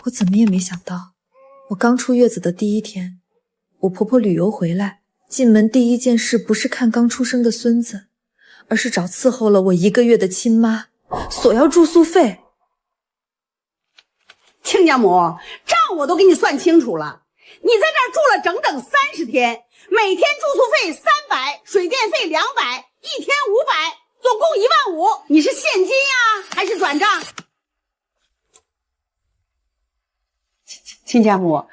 我怎么也没想到，我刚出月子的第一天，我婆婆旅游回来，进门第一件事不是看刚出生的孙子，而是找伺候了我1个月的亲妈索要住宿费。亲家母，账我都给你算清楚了，你在这儿住了整整30天，每天住宿费300，水电费200，一天500，总共15000。你是现金呀，还是转账？亲家母，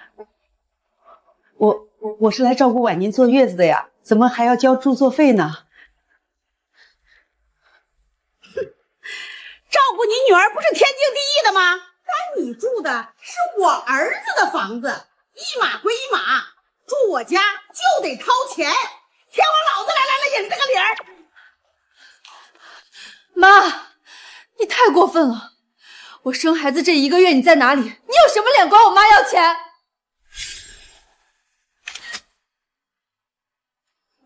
我是来照顾婉宁坐月子的呀，怎么还要交住宿费呢？照顾你女儿不是天经地义的吗？但你住的是我儿子的房子，一码归一码，住我家就得掏钱。天王老子来了也是这个理儿。妈，你太过分了！我生孩子这1个月你在哪里？你有什么脸管我妈要钱？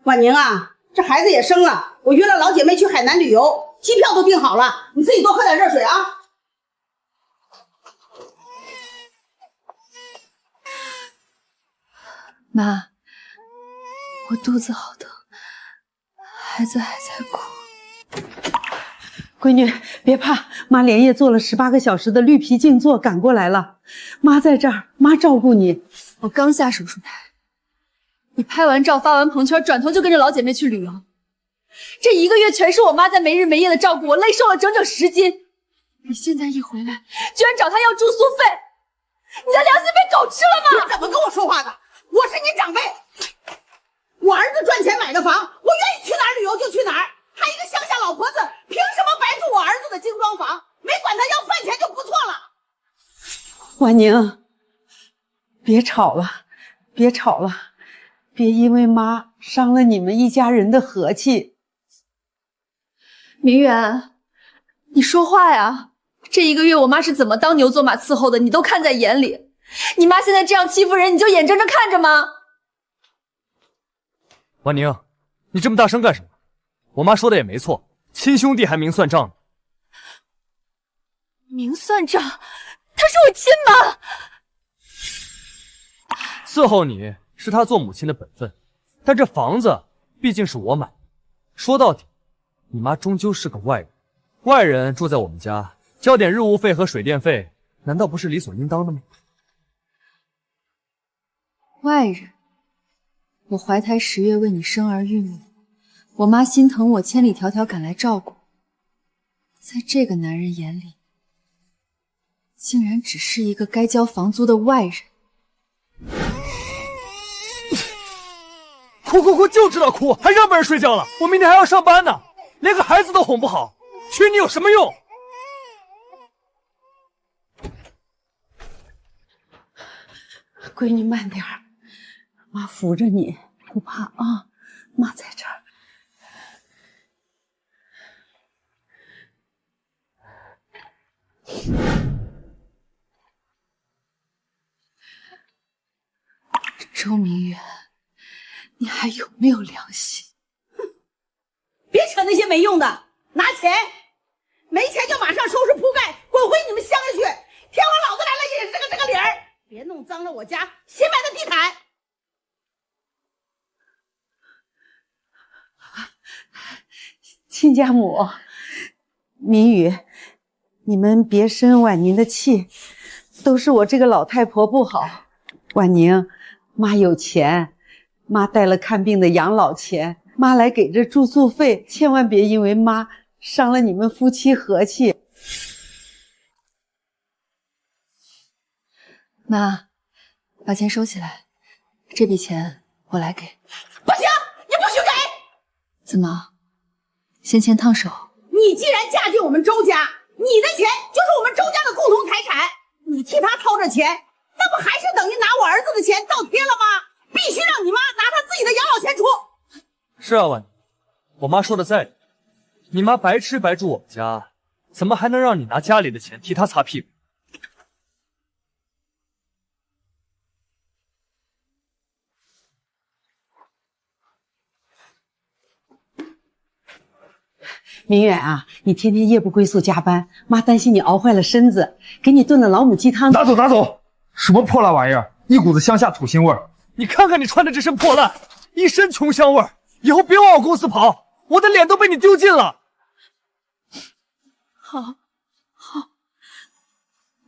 婉宁啊，这孩子也生了，我约了老姐妹去海南旅游，机票都订好了，你自己多喝点热水啊。妈，我肚子好疼，孩子还在哭。闺女，别怕，妈连夜做了18个小时的绿皮静坐，赶过来了。妈在这儿，妈照顾你。我刚下手术台，你拍完照发完朋友圈，转头就跟着老姐妹去旅游。这1个月全是我妈在没日没夜的照顾我，累瘦了整整10斤。你现在一回来，居然找她要住宿费，你的良心被狗吃了吗？你怎么跟我说话的？我是你长辈，我儿子赚钱买的房，我愿意去哪儿旅游就去哪儿。她一个乡下老婆子，凭什么白住我儿子的精装房？没管她要饭钱就不错了。婉宁，别吵了，别吵了，别因为妈伤了你们一家人的和气。明远，你说话呀！这1个月我妈是怎么当牛做马伺候的，你都看在眼里。你妈现在这样欺负人，你就眼睁睁看着吗？婉宁，你这么大声干什么？我妈说的也没错，亲兄弟还明算账呢。明算账？她是我亲妈。伺候你是她做母亲的本分，但这房子毕竟是我买的。说到底，你妈终究是个外人，外人住在我们家，交点日务费和水电费，难道不是理所应当的吗？外人？我怀胎10月为你生儿育女，我妈心疼我，千里迢迢赶来照顾，在这个男人眼里，竟然只是一个该交房租的外人。哭，就知道哭，还让别人睡觉了。我明天还要上班呢，连个孩子都哄不好，娶你有什么用？闺女慢点儿，妈扶着你，不怕啊，妈在这儿。周明远，你还有没有良心？别扯那些没用的，拿钱，没钱就马上收拾铺盖，滚回你们乡下去。天王老子来了也是这个理儿，别弄脏了我家新买的地毯。亲家母，明宇，你们别生婉宁的气，都是我这个老太婆不好。婉宁，妈有钱，妈带了看病的养老钱，妈来给这住宿费，千万别因为妈伤了你们夫妻和气。妈，把钱收起来，这笔钱我来给。不行，你不许给！怎么，先牵烫手？你既然嫁进我们周家，你的钱就是我们周家的共同财产，你替他掏着钱，那不还是等于拿我儿子的钱倒贴了吗？必须让你妈拿她自己的养老钱出。是啊，婉宁，我妈说的在理，你妈白吃白住我们家，怎么还能让你拿家里的钱替她擦屁股？明远啊，你天天夜不归宿加班，妈担心你熬坏了身子，给你炖了老母鸡汤。拿走！什么破烂玩意儿，一股子乡下土腥味儿。你看看你穿的这身破烂，一身穷乡味儿，以后别往我公司跑，我的脸都被你丢尽了。好，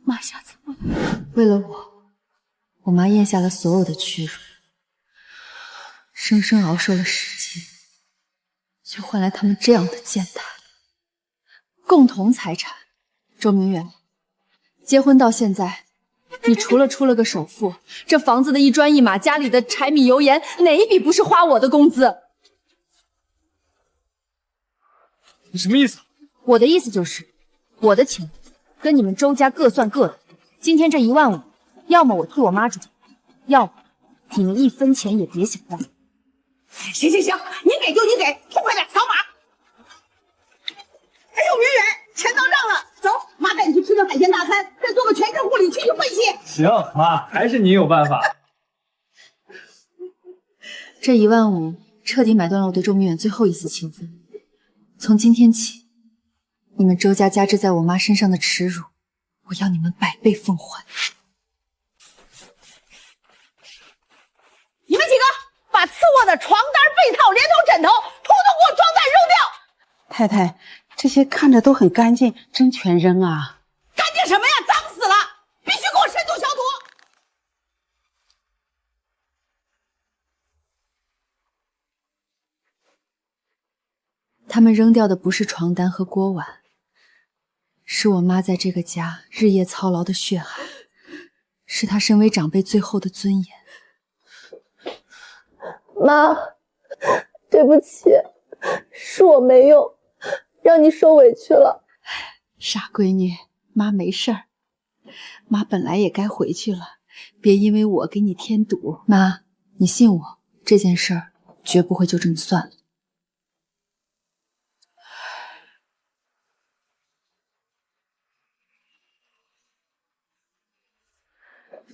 妈下次不来。为了我妈咽下了所有的屈辱，生生熬瘦了10斤，就换来他们这样的践踏。共同财产，周明远，结婚到现在，你除了出了个首付，这房子的一砖一瓦，家里的柴米油盐，哪一笔不是花我的工资？你什么意思？我的意思就是，我的钱跟你们周家各算各的。今天这1万5，要么我替我妈转，要么你们1分钱也别想要。行，你给就你给，痛快点，扫码。哎呦，明远，钱到账了，走，妈带你去吃个海鲜大餐，再做个全身护理，去去晦气。行，妈，还是你有办法。这1万5彻底买断了我对周明远最后一丝情分。从今天起，你们周家加之在我妈身上的耻辱，我要你们100倍奉还。你们几个把次卧的床单、被套连同枕头，统统给我装袋扔掉！太太，这些看着都很干净，真全扔啊？干净什么呀，脏死了！必须给我深度消毒！他们扔掉的不是床单和锅碗，是我妈在这个家日夜操劳的血汗，是她身为长辈最后的尊严。妈，对不起，是我没用，让你受委屈了。傻闺女，妈没事儿，妈本来也该回去了，别因为我给你添堵。妈，你信我，这件事儿绝不会就这么算了。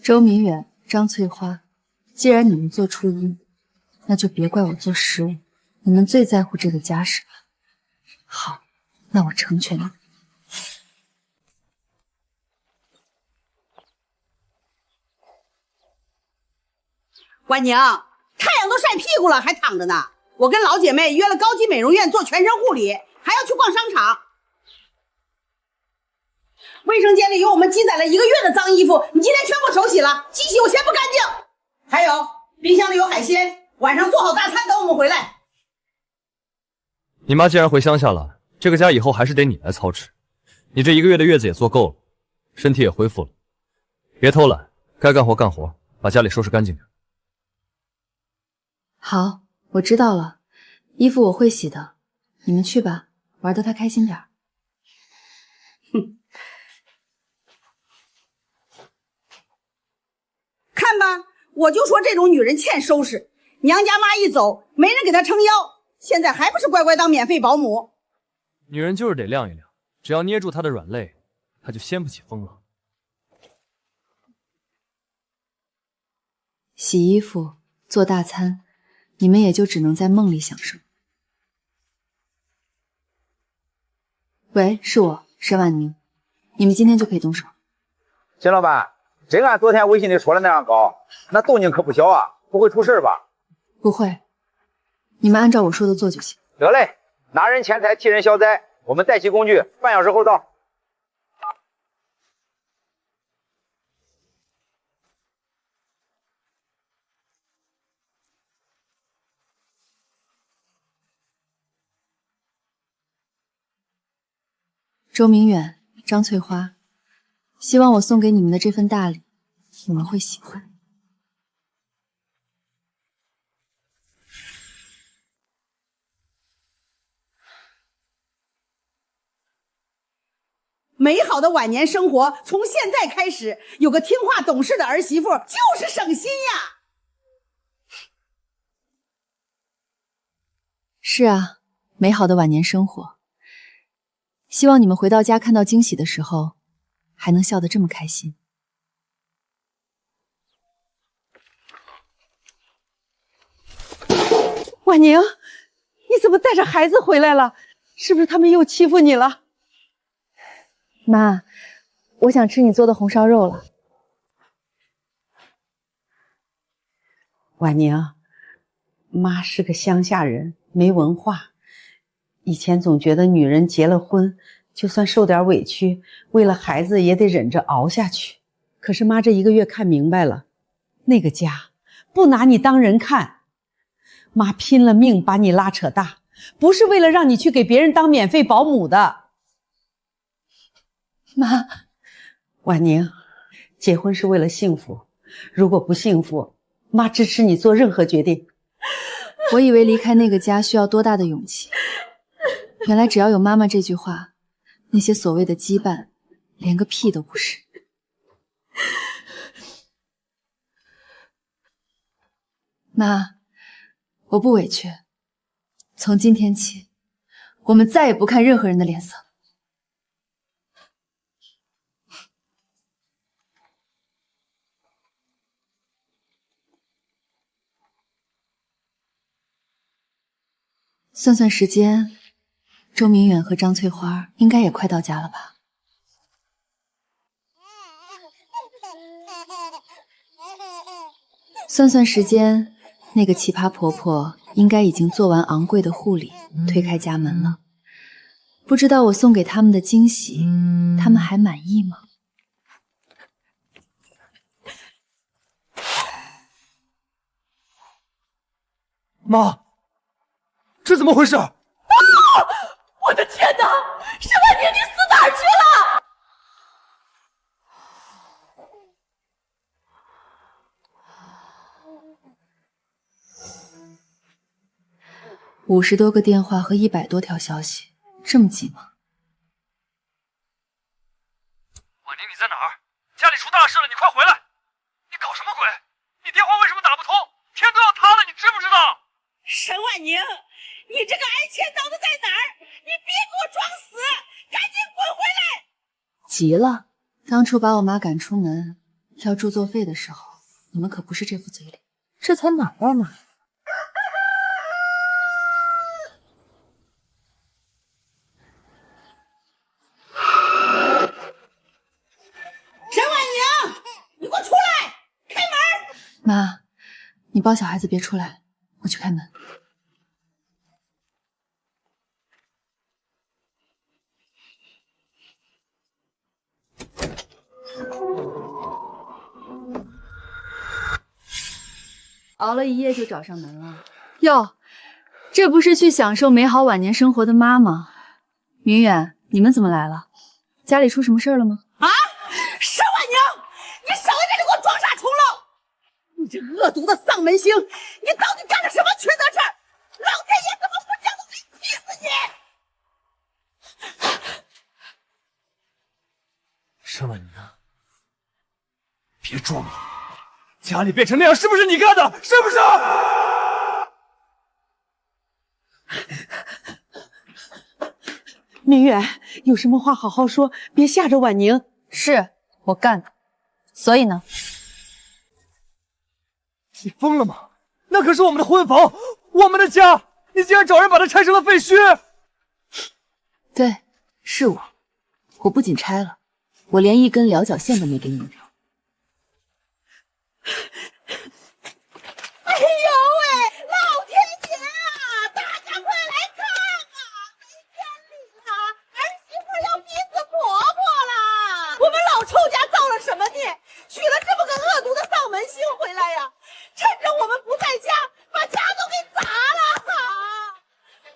周明远、张翠花，既然你们做初一，那就别怪我做15。你们最在乎这个家是吧？好，那我成全你。婉宁，太阳都晒屁股了，还躺着呢。我跟老姐妹约了高级美容院做全身护理，还要去逛商场。卫生间里有我们积攒了1个月的脏衣服，你今天全部手洗了，机洗我嫌不干净。还有冰箱里有海鲜，晚上做好大餐等我们回来。你妈既然回乡下了，这个家以后还是得你来操持。你这1个月的月子也做够了，身体也恢复了，别偷懒，该干活干活，把家里收拾干净点。好，我知道了，衣服我会洗的，你们去吧，玩得他开心点。哼，看吧，我就说这种女人欠收拾，娘家妈一走，没人给她撑腰，现在还不是乖乖当免费保姆。女人就是得晾一晾，只要捏住她的软肋，她就掀不起风浪。洗衣服、做大餐，你们也就只能在梦里享受。喂，是我，沈婉宁，你们今天就可以动手。秦老板，真按昨天微信里说的那样搞，那动静可不小啊，不会出事吧？不会，你们按照我说的做就行。得嘞，拿人钱财替人消灾，我们带齐工具，半小时后到。周明远、张翠花，希望我送给你们的这份大礼，你们会喜欢。美好的晚年生活从现在开始，有个听话懂事的儿媳妇就是省心呀。是啊，美好的晚年生活。希望你们回到家看到惊喜的时候，还能笑得这么开心。婉宁，你怎么带着孩子回来了？是不是他们又欺负你了？妈，我想吃你做的红烧肉了。婉宁，妈是个乡下人，没文化，以前总觉得女人结了婚，就算受点委屈，为了孩子也得忍着熬下去。可是妈这1个月看明白了，那个家不拿你当人看，妈拼了命把你拉扯大，不是为了让你去给别人当免费保姆的。妈，婉宁，结婚是为了幸福，如果不幸福，妈支持你做任何决定。我以为离开那个家需要多大的勇气，原来只要有妈妈这句话，那些所谓的羁绊连个屁都不是。妈，我不委屈，从今天起，我们再也不看任何人的脸色。算算时间，周明远和张翠花应该也快到家了吧？算算时间，那个奇葩婆婆应该已经做完昂贵的护理，推开家门了。不知道我送给他们的惊喜，他们还满意吗？妈，这怎么回事？啊！我的天哪！沈婉宁，你死哪儿去了？50多个电话和100多条消息，这么急吗？婉宁，你在哪儿？家里出大事了，你快回来！你搞什么鬼？你电话为什么打不通？天都要塌了，你知不知道？沈婉宁，你这个挨千刀的在哪儿？你别给我装死，赶紧滚回来！急了，当初把我妈赶出门要住作费的时候，你们可不是这副嘴脸。这才哪儿啊哪儿？沈婉宁，你给我出来！开门！妈，你抱小孩子别出来，我去开门。熬了一夜就找上门了。哟，这不是去享受美好晚年生活的妈吗？明远，你们怎么来了？家里出什么事了吗？啊！沈婉宁，你少在这里给我装傻充愣！你这恶毒的丧门星，你到底干了什么缺德事儿？老天爷怎么不降头给气死你！沈婉宁，别装了，家里变成那样是不是你干的？是不是？明远，有什么话好好说，别吓着婉宁。是我干的，所以呢？你疯了吗？那可是我们的婚房，我们的家，你竟然找人把它拆成了废墟！对，是我。我不仅拆了，我连一根撩脚线都没给你们留。哎呦喂，老天爷啊！大家快来看啊！没天理了！儿媳妇要逼死婆婆了！我们老臭家造了什么孽，娶了这么个恶毒的丧门星回来呀？趁着我们不在家，把家都给砸了！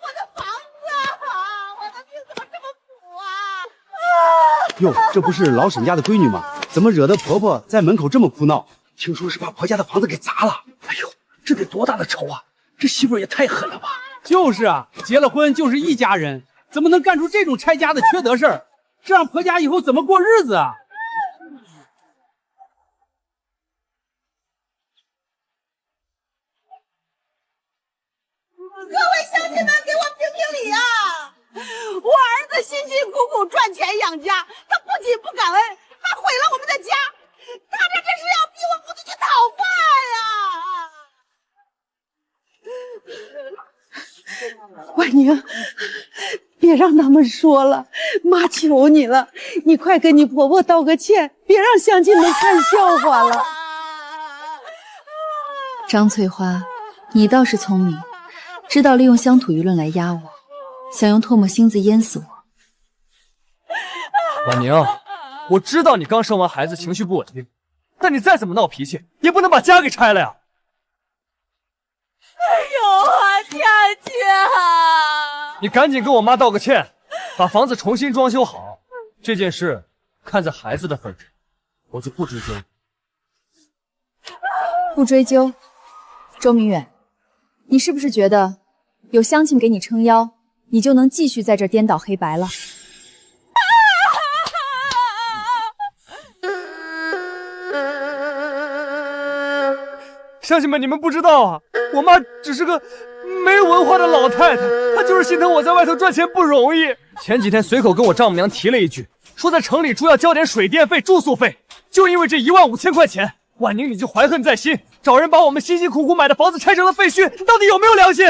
我的房子啊！我的命怎么这么苦啊！哟，这不是老沈家的闺女吗？怎么惹得婆婆在门口这么哭闹？听说是把婆家的房子给砸了。哎呦，这得多大的仇啊！这媳妇也太狠了吧！就是啊，结了婚就是一家人，怎么能干出这种拆家的缺德事儿？这让婆家以后怎么过日子啊？各位乡亲们，给我评评理啊！我儿子辛辛苦苦赚钱养家，他不仅不感恩，还毁了我们的家。他这是要逼我母子去讨饭呀！婉宁，别让他们说了，妈求你了，你快跟你婆婆道个歉，别让乡亲们看笑话了。张翠花，你倒是聪明，知道利用乡土舆论来压我，想用唾沫星子淹死我。婉宁，我知道你刚生完孩子，情绪不稳定，但你再怎么闹脾气，也不能把家给拆了呀。哎呦啊，天姐啊！你赶紧跟我妈道个歉，把房子重新装修好。这件事看在孩子的份上，我就不追究。不追究。周明远，你是不是觉得有乡亲给你撑腰，你就能继续在这颠倒黑白了？乡亲们，你们不知道啊，我妈只是个没文化的老太太，她就是心疼我在外头赚钱不容易。前几天随口跟我丈母娘提了一句，说在城里住要交点水电费、住宿费，就因为这15000块钱，婉宁你就怀恨在心，找人把我们辛辛苦苦买的房子拆成了废墟，到底有没有良心？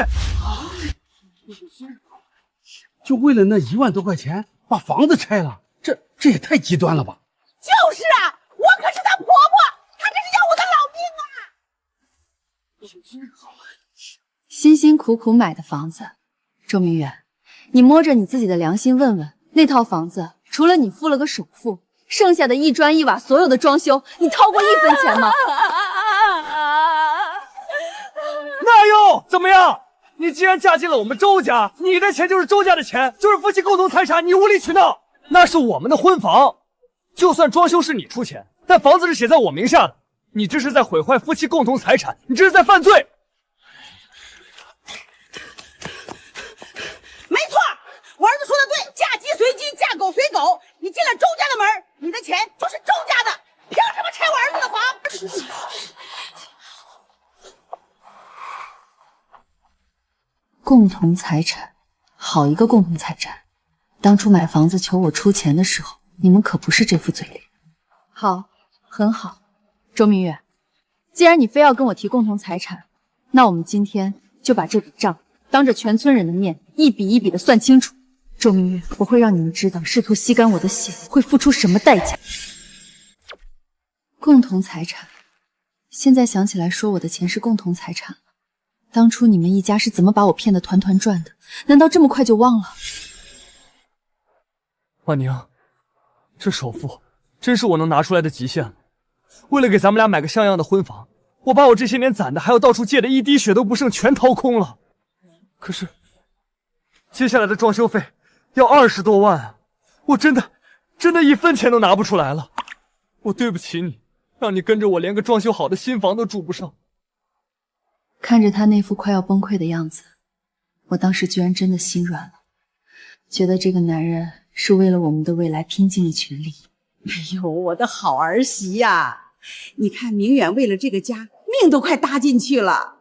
就为了那1万多块钱把房子拆了，这也太极端了吧！就是啊，我可是她婆婆，她这是要我的老命啊！辛辛苦苦买的房子，周明远，你摸着你自己的良心问问，那套房子除了你付了个首付，剩下的一砖一瓦所有的装修，你掏过1分钱吗？那又怎么样？你既然嫁进了我们周家，你的钱就是周家的钱，就是夫妻共同财产，你无理取闹。那是我们的婚房，就算装修是你出钱，但房子是写在我名下的，你这是在毁坏夫妻共同财产，你这是在犯罪。没错，我儿子说的对，嫁鸡随鸡，嫁狗随狗。你进了周家的门，你的钱就是周家的，凭什么拆我儿子的房？共同财产，好一个共同财产！当初买房子求我出钱的时候，你们可不是这副嘴脸。好，很好，周明远，既然你非要跟我提共同财产，那我们今天就把这笔账当着全村人的面一笔一笔的算清楚。周明远，我会让你们知道试图吸干我的血会付出什么代价。共同财产，现在想起来说我的钱是共同财产，当初你们一家是怎么把我骗得团团转的？难道这么快就忘了？婉宁，这首付真是我能拿出来的极限了。为了给咱们俩买个像样的婚房，我把我这些年攒的还有到处借的一滴血都不剩全掏空了。可是接下来的装修费要20多万啊，我真的1分钱都拿不出来了。我对不起你，让你跟着我连个装修好的新房都住不上。看着他那副快要崩溃的样子，我当时居然真的心软了，觉得这个男人是为了我们的未来拼尽了全力。哎呦，我的好儿媳呀！你看明远为了这个家，命都快搭进去了。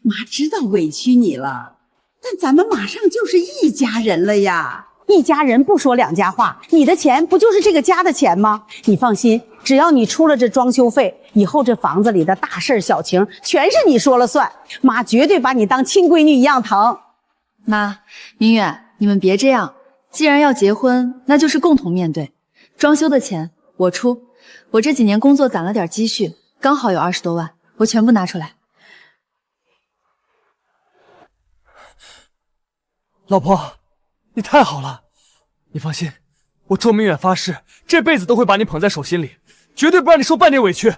妈知道委屈你了，但咱们马上就是一家人了呀！一家人不说两家话，你的钱不就是这个家的钱吗？你放心，只要你出了这装修费，以后这房子里的大事小情全是你说了算，妈绝对把你当亲闺女一样疼。妈，明远，你们别这样，既然要结婚，那就是共同面对。装修的钱我出，我这几年工作攒了点积蓄，刚好有20多万，我全部拿出来。老婆，你太好了，你放心，我周明远发誓，这辈子都会把你捧在手心里，绝对不让你受半点委屈。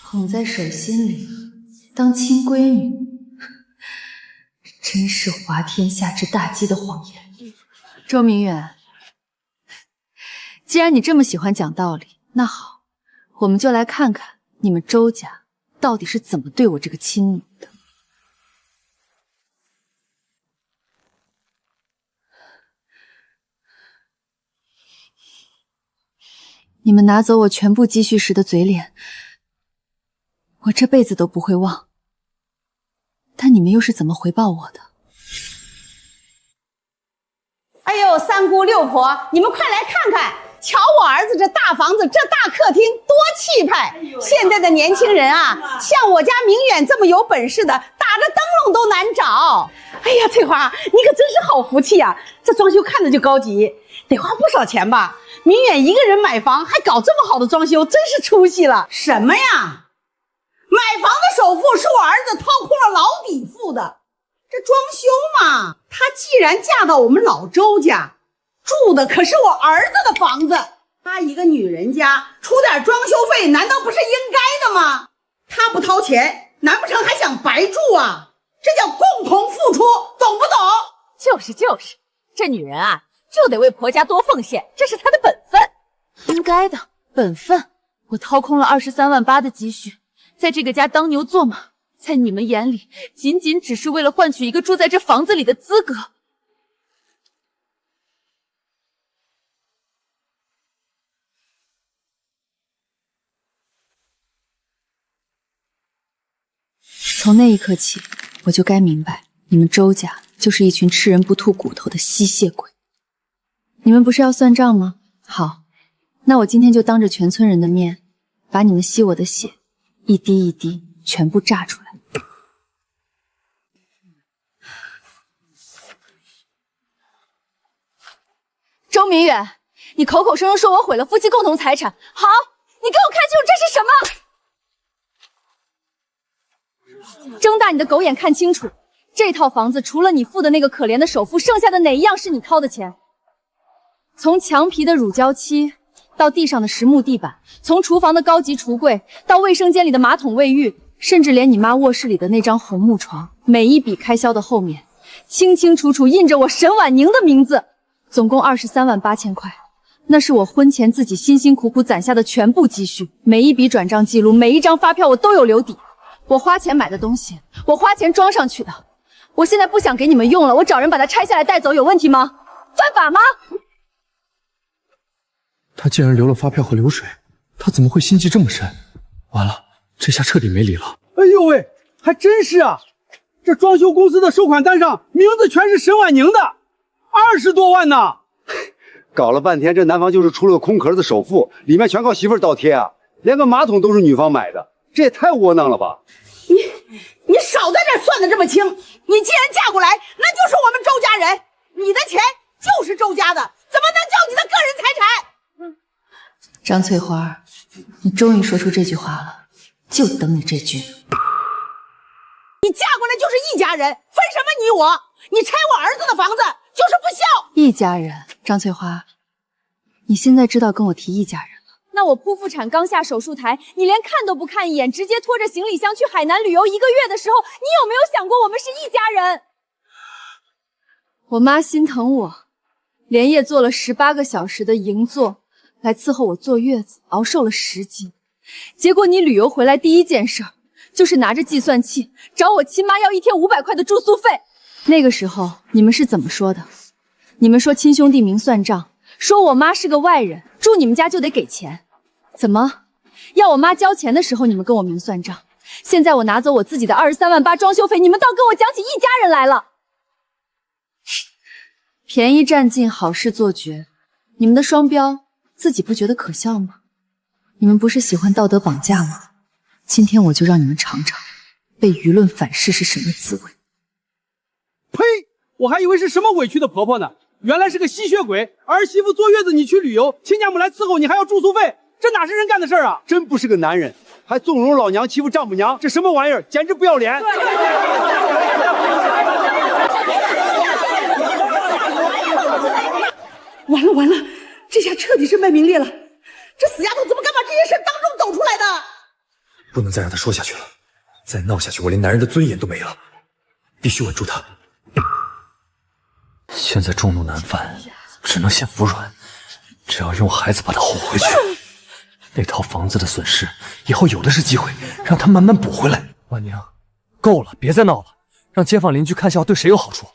捧在手心里，当亲闺女，真是滑天下之大稽的谎言。周明远，既然你这么喜欢讲道理，那好，我们就来看看你们周家到底是怎么对我这个亲女的。你们拿走我全部积蓄时的嘴脸，我这辈子都不会忘。但你们又是怎么回报我的？哎呦，三姑六婆，你们快来看看，瞧我儿子这大房子，这大客厅多气派！现在的年轻人啊，像我家明远这么有本事的，打着灯笼都难找。哎呀，翠花，你可真是好福气呀！这装修看着就高级，得花不少钱吧？明远一个人买房，还搞这么好的装修，真是出息了。什么呀？买房的首付是我儿子掏空了老底付的，这装修嘛，她既然嫁到我们老周家，住的可是我儿子的房子，她一个女人家出点装修费，难道不是应该的吗？她不掏钱，难不成还想白住啊？这叫共同付出，懂不懂？就是，这女人啊，就得为婆家多奉献，这是她的本分。应该的，本分。我掏空了23.8万的积蓄，在这个家当牛做马，在你们眼里，仅仅只是为了换取一个住在这房子里的资格。从那一刻起，我就该明白，你们周家就是一群吃人不吐骨头的吸血鬼。你们不是要算账吗？好，那我今天就当着全村人的面，把你们吸我的血，一滴一滴全部榨出来。周明远，你口口声声说我毁了夫妻共同财产，好，你给我看清楚这是什么？睁大你的狗眼看清楚，这套房子除了你付的那个可怜的首付，剩下的哪一样是你掏的钱？从墙皮的乳胶漆，到地上的实木地板，从厨房的高级橱柜，到卫生间里的马桶卫浴，甚至连你妈卧室里的那张红木床，每一笔开销的后面，清清楚楚印着我沈婉宁的名字，总共23.8万块。那是我婚前自己辛辛苦苦攒下的全部积蓄，每一笔转账记录，每一张发票我都有留底。我花钱买的东西，我花钱装上去的。我现在不想给你们用了，我找人把它拆下来带走，有问题吗？犯法吗？他竟然留了发票和流水，他怎么会心机这么深？完了，这下彻底没理了。哎呦喂，还真是啊！这装修公司的收款单上名字全是沈婉宁的，20多万呢！搞了半天，这男方就是出了个空壳子首付，里面全靠媳妇儿倒贴啊，连个马桶都是女方买的，这也太窝囊了吧！你少在这算得这么清！你既然嫁过来，那就是我们周家人，你的钱就是周家的，怎么能叫你的个人财产？张翠花，你终于说出这句话了，就等你这句。你嫁过来就是一家人，分什么你我？你拆我儿子的房子就是不孝。一家人，张翠花，你现在知道跟我提一家人了。那我剖腹产刚下手术台，你连看都不看一眼，直接拖着行李箱去海南旅游1个月的时候，你有没有想过我们是一家人？我妈心疼我，连夜做了18个小时的营坐，来伺候我坐月子，熬瘦了10斤。结果你旅游回来第一件事就是拿着计算器找我亲妈要1天500块的住宿费。那个时候你们是怎么说的？你们说亲兄弟明算账，说我妈是个外人，住你们家就得给钱。怎么要我妈交钱的时候你们跟我明算账，现在我拿走我自己的23.8万装修费，你们倒跟我讲起一家人来了。便宜占尽，好事做绝，你们的双标自己不觉得可笑吗？你们不是喜欢道德绑架吗？今天我就让你们尝尝被舆论反噬是什么滋味。呸！我还以为是什么委屈的婆婆呢，原来是个吸血鬼。儿媳妇坐月子你去旅游，亲家母来伺候你还要住宿费，这哪是人干的事啊！真不是个男人，还纵容老娘欺负丈母娘，这什么玩意儿？简直不要脸！完了完了，这下彻底身败名裂了。这死丫头怎么敢把这件事当众抖出来的？不能再让他说下去了，再闹下去我连男人的尊严都没了，必须稳住他。现在众怒难犯，只能先服软，只要用孩子把他哄回去。那套房子的损失，以后有的是机会让他慢慢补回来。婉宁，够了，别再闹了，让街坊邻居看笑话对谁有好处？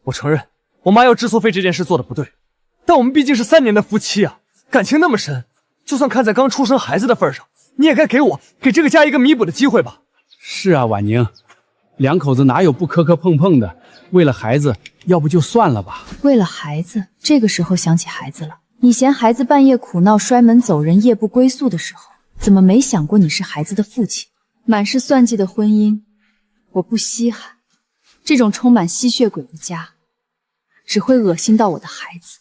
我承认我妈要住宿费这件事做的不对，但我们毕竟是3年的夫妻啊，感情那么深，就算看在刚出生孩子的份上，你也该给我给这个家一个弥补的机会吧。是啊，婉宁，两口子哪有不磕磕碰碰的？为了孩子，要不就算了吧。为了孩子，这个时候想起孩子了。你嫌孩子半夜苦闹摔门走人夜不归宿的时候，怎么没想过你是孩子的父亲？满是算计的婚姻，我不稀罕。这种充满吸血鬼的家，只会恶心到我的孩子。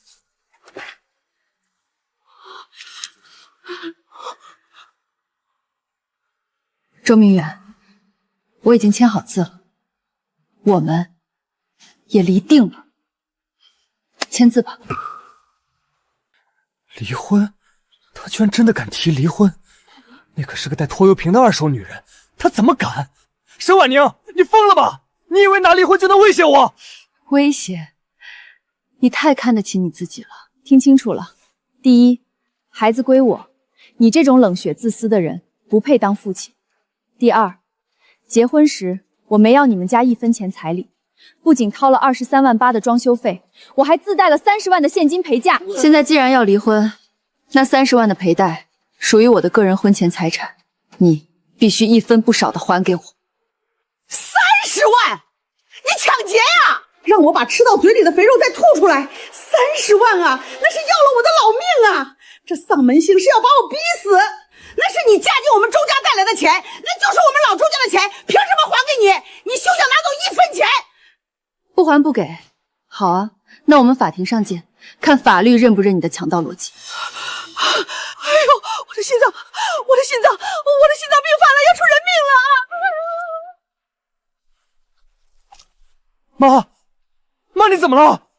周明远，我已经签好字了，我们也离定了，签字吧。离婚？他居然真的敢提离婚？那可是个带拖油瓶的二手女人，她怎么敢？沈婉宁，你疯了吧？你以为拿离婚就能威胁我？威胁？你太看得起你自己了。听清楚了，第一，孩子归我，你这种冷血自私的人不配当父亲。第二，结婚时我没要你们家1分钱彩礼，不仅掏了23万8的装修费，我还自带了30万的现金陪嫁。现在既然要离婚，那30万的陪贷属于我的个人婚前财产，你必须1分不少的还给我。30万？你抢劫呀！让我把吃到嘴里的肥肉再吐出来！30万啊，那是要了我的老命啊！这丧门星是要把我逼死！那是你嫁进我们周家带来的钱，那就是我们老周家的钱，凭什么还给你？你休想拿走1分钱！不还不给。好啊，那我们法庭上见，看法律认不认你的强盗逻辑。哎呦，我的心脏病犯了，要出人命了！妈，你怎么了？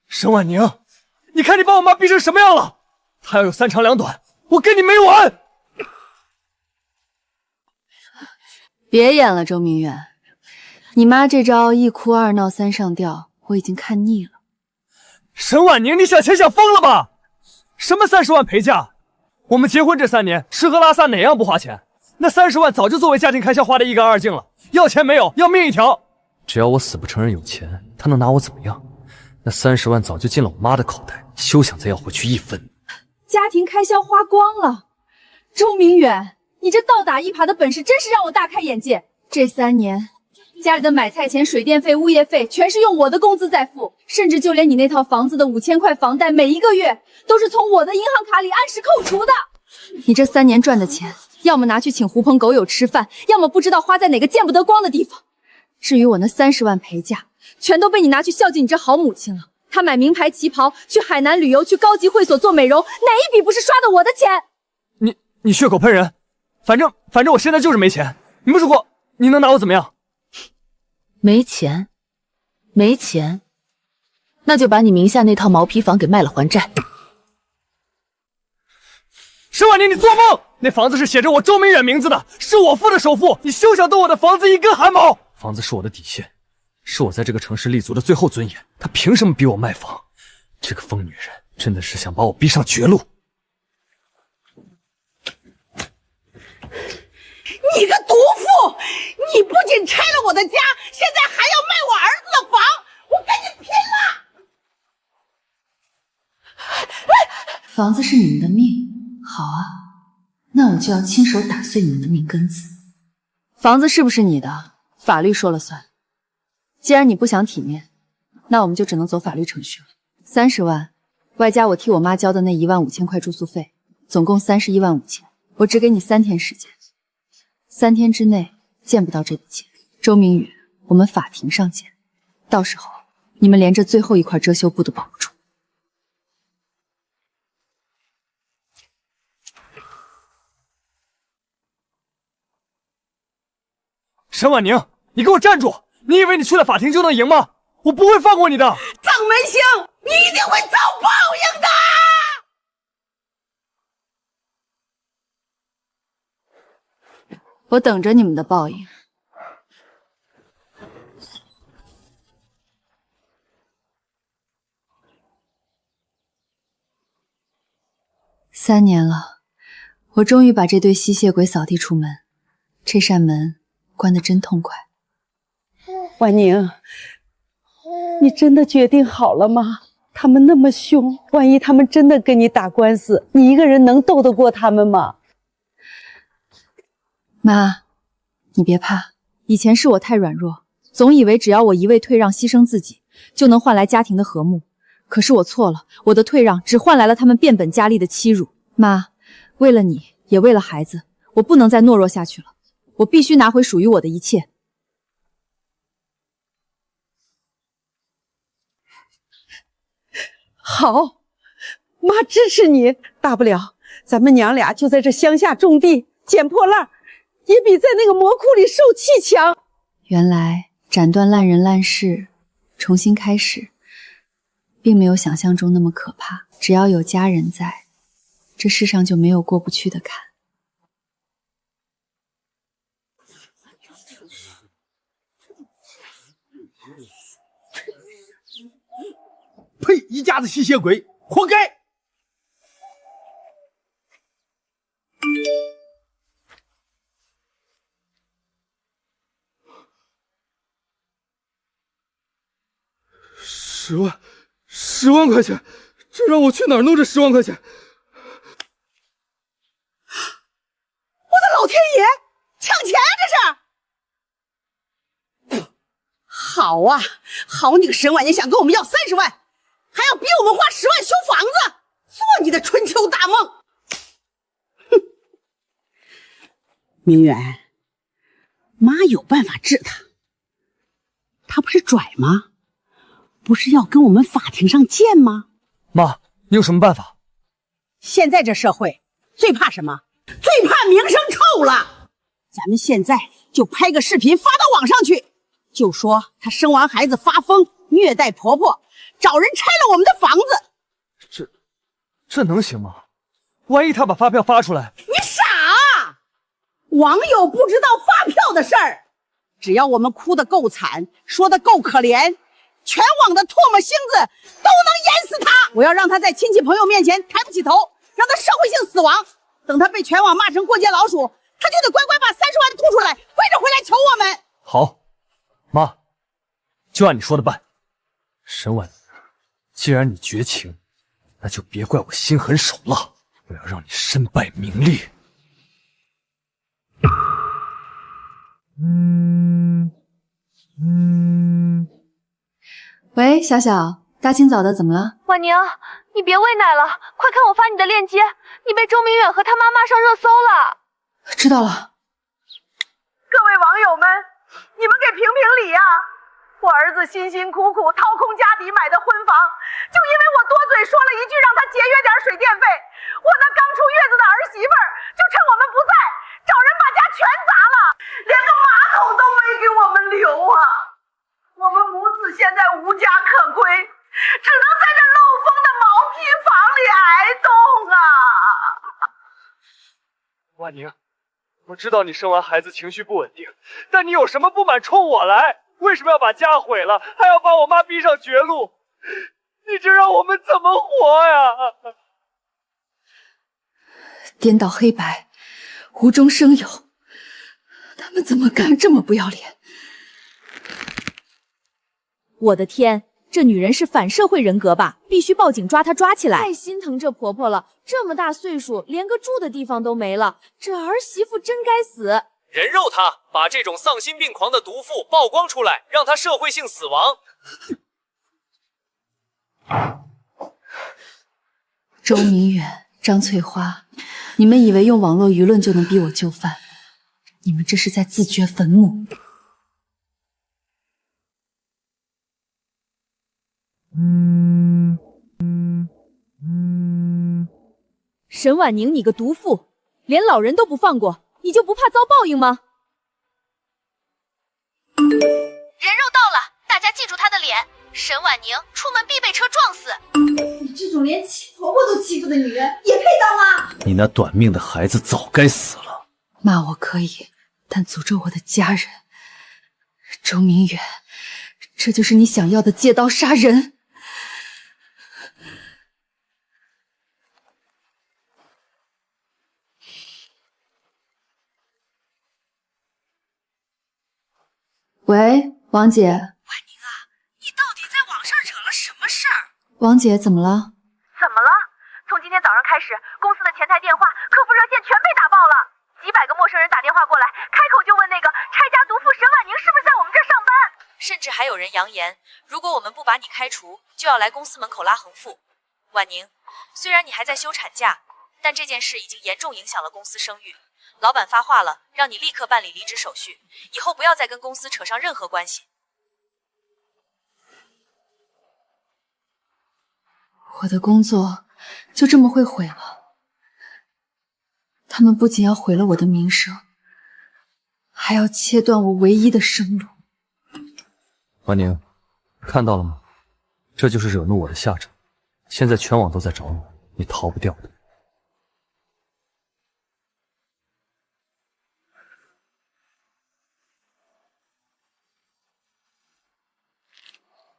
沈婉宁，你看你把我妈逼成什么样了？她要有3长2短，我跟你没完！别演了，周明远，你妈这招1哭2闹3上吊，我已经看腻了。沈婉宁，你想钱想疯了吧？什么30万陪嫁？我们结婚这3年，吃喝拉撒哪样不花钱？那30万早就作为家庭开销花得一干二净了，要钱没有，要命一条。只要我死不承认有钱，他能拿我怎么样？那30万早就进了我妈的口袋，休想再要回去1分。家庭开销花光了，周明远，你这倒打一耙的本事真是让我大开眼界。这3年，家里的买菜钱、水电费、物业费全是用我的工资在付，甚至就连你那套房子的5000块房贷，每一个月都是从我的银行卡里按时扣除的。你这3年赚的钱，要么拿去请狐朋狗友吃饭，要么不知道花在哪个见不得光的地方。至于我那30万陪嫁，全都被你拿去孝敬你这好母亲了。她买名牌旗袍，去海南旅游，去高级会所做美容，哪一笔不是刷的我的钱？你血口喷人！反正我现在就是没钱。你不说过你能拿我怎么样？没钱，那就把你名下那套毛坯房给卖了还债。沈婉宁，你做梦！那房子是写着我周明远名字的，是我付的首付，你休想动我的房子一根汗毛！房子是我的底线，是我在这个城市立足的最后尊严，他凭什么逼我卖房？这个疯女人真的是想把我逼上绝路！你个毒妇！你不仅拆了我的家，现在还要卖我儿子的房！我跟你拼了！房子是你们的命，好啊，那我就要亲手打碎你们的命根子。房子是不是你的，法律说了算。既然你不想体面，那我们就只能走法律程序了。30万，外加我替我妈交的那15000块住宿费，总共31万5千。我只给你3天时间，3天之内见不到这笔钱，周明宇，我们法庭上见。到时候你们连这最后一块遮羞布都保不住。沈婉宁，你给我站住！你以为你去了法庭就能赢吗？我不会放过你的！丧门星，你一定会遭报应的！我等着你们的报应。3年了，我终于把这对吸血鬼扫地出门，这扇门关得真痛快。婉宁，你真的决定好了吗？他们那么凶，万一他们真的跟你打官司，你一个人能斗得过他们吗？妈，你别怕，以前是我太软弱，总以为只要我一味退让牺牲自己，就能换来家庭的和睦。可是我错了，我的退让只换来了他们变本加厉的欺辱。妈，为了你，也为了孩子，我不能再懦弱下去了，我必须拿回属于我的一切。好，妈支持你，大不了咱们娘俩就在这乡下种地捡破烂，也比在那个魔窟里受气强。原来斩断烂人烂事，重新开始，并没有想象中那么可怕。只要有家人在，这世上就没有过不去的坎。呸！一家子吸血鬼，活该！10万块钱，这让我去哪儿弄这10万块钱？我的老天爷，抢钱这是！好啊，好你个沈婉言想跟我们要30万，还要逼我们花10万修房子，做你的春秋大梦！哼，明远，妈有办法治他，他不是拽吗？不是要跟我们法庭上见吗？妈，你有什么办法？现在这社会最怕什么？最怕名声臭了。咱们现在就拍个视频发到网上去，就说她生完孩子发疯，虐待婆婆，找人拆了我们的房子。这能行吗？万一她把发票发出来……你傻啊！网友不知道发票的事儿，只要我们哭得够惨，说得够可怜，全网的唾沫星子都能淹死他！我要让他在亲戚朋友面前抬不起头，让他社会性死亡。等他被全网骂成过街老鼠，他就得乖乖把30万吐出来，跪着回来求我们。好，妈，就按你说的办。沈婉，既然你绝情，那就别怪我心狠手辣，我要让你身败名裂。喂，小小，大清早的怎么了？婉宁，你别喂奶了，快看我发你的链接，你被周明远和他妈骂上热搜了。知道了。各位网友们，你们给评评理啊！我儿子辛辛苦苦掏空家底买的婚房，就因为我多嘴说了一句让他节约点水电费，我那刚出月子的儿媳妇儿就趁我们不在，找人把家全砸了，连个马桶都没给我们留啊！我们母子现在无家可归，只能在这漏风的毛坯房里挨冻啊！婉宁，我知道你生完孩子情绪不稳定，但你有什么不满冲我来？为什么要把家毁了，还要把我妈逼上绝路？你这让我们怎么活呀？颠倒黑白，无中生有，他们怎么敢这么不要脸？我的天，这女人是反社会人格吧？必须报警抓她，抓起来！太心疼这婆婆了，这么大岁数，连个住的地方都没了，这儿媳妇真该死！人肉她，把这种丧心病狂的毒妇曝光出来，让她社会性死亡。周明远、张翠花，你们以为用网络舆论就能逼我就范？你们这是在自掘坟墓！沈婉宁，你个毒妇，连老人都不放过，你就不怕遭报应吗？人肉到了，大家记住她的脸，沈婉宁出门必被车撞死。你这种连亲婆婆都欺负的女人，也配当妈？你那短命的孩子早该死了。骂我可以，但诅咒我的家人，周明远，这就是你想要的借刀杀人？喂，王姐。婉宁啊，你到底在网上惹了什么事儿？王姐，怎么了？怎么了？从今天早上开始，公司的前台电话、客服热线全被打爆了，几百个陌生人打电话过来，开口就问那个拆家毒妇沈婉宁是不是在我们这儿上班，甚至还有人扬言，如果我们不把你开除，就要来公司门口拉横幅。婉宁，虽然你还在休产假，但这件事已经严重影响了公司声誉。老板发话了，让你立刻办理离职手续，以后不要再跟公司扯上任何关系。我的工作就就这么会毁了。他们不仅要毁了我的名声，还要切断我唯一的生路。婉宁，看到了吗？这就是惹怒我的下场。现在全网都在找你，你逃不掉的。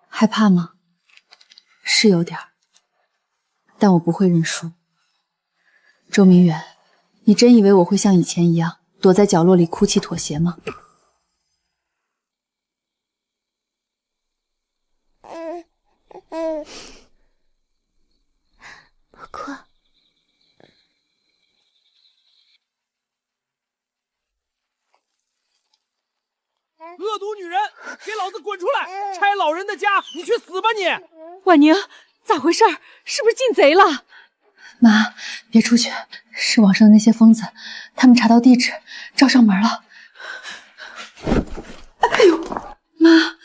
害怕吗？是有点儿，但我不会认输。周明远，你真以为我会像以前一样躲在角落里哭泣妥协吗？不哭。恶毒女人，给老子滚出来！拆老人的家，你去死吧你！婉宁，咋回事？是不是进贼了？妈，别出去，是网上的那些疯子，他们查到地址，找上门了。哎呦，妈，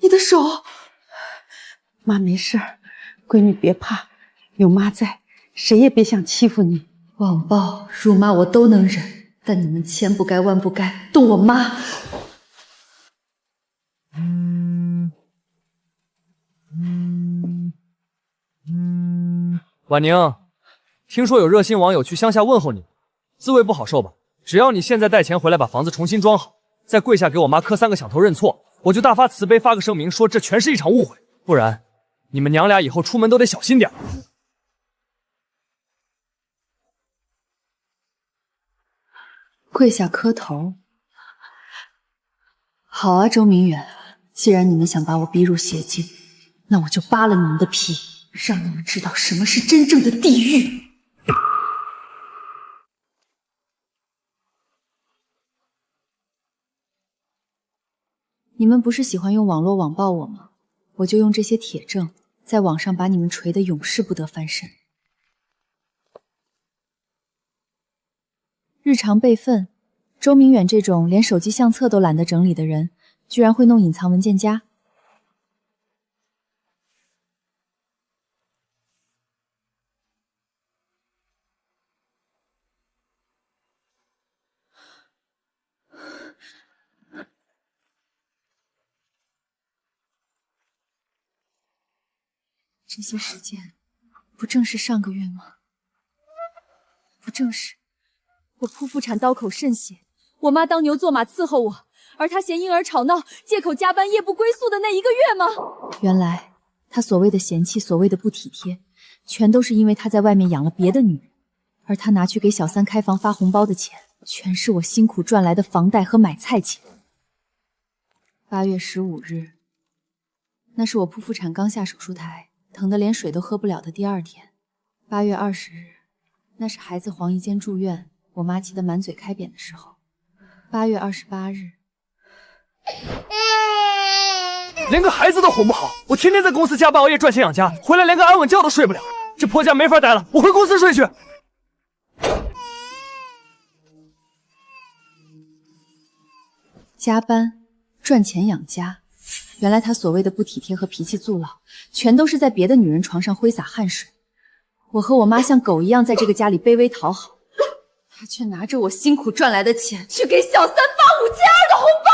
你的手！妈没事儿，闺女别怕，有妈在，谁也别想欺负你。网暴、辱骂我都能忍，但你们千不该万不该动我妈。婉宁，听说有热心网友去乡下问候你，滋味不好受吧？只要你现在带钱回来，把房子重新装好，再跪下给我妈磕3个响头认错，我就大发慈悲发个声明，说这全是一场误会。不然，你们娘俩以后出门都得小心点。跪下磕头。好啊，周明远，既然你们想把我逼入邪境，那我就扒了你们的皮，让你们知道什么是真正的地狱。你们不是喜欢用网络网暴我吗？我就用这些铁证，在网上把你们锤得永世不得翻身。日常备份，周明远这种连手机相册都懒得整理的人，居然会弄隐藏文件夹。这些时间，不正是上个月吗？不正是。我剖腹产刀口渗血，我妈当牛做马伺候我，而她嫌婴儿吵闹，借口加班夜不归宿的那1个月吗？原来她所谓的嫌弃，所谓的不体贴，全都是因为她在外面养了别的女人，而她拿去给小三开房发红包的钱，全是我辛苦赚来的房贷和买菜钱。8月15日，那是我剖腹产刚下手术台，疼得连水都喝不了的第2天。8月20日，那是孩子黄一坚住院，我妈气得满嘴开扁的时候。8月28日，连个孩子都哄不好，我天天在公司加班熬夜赚钱养家，回来连个安稳觉都睡不了，这婆家没法待了，我回公司睡去。加班赚钱养家，原来他所谓的不体贴和脾气阻挠，全都是在别的女人床上挥洒汗水。我和我妈像狗一样在这个家里卑微讨好，他却拿着我辛苦赚来的钱去给小三发5200的红包。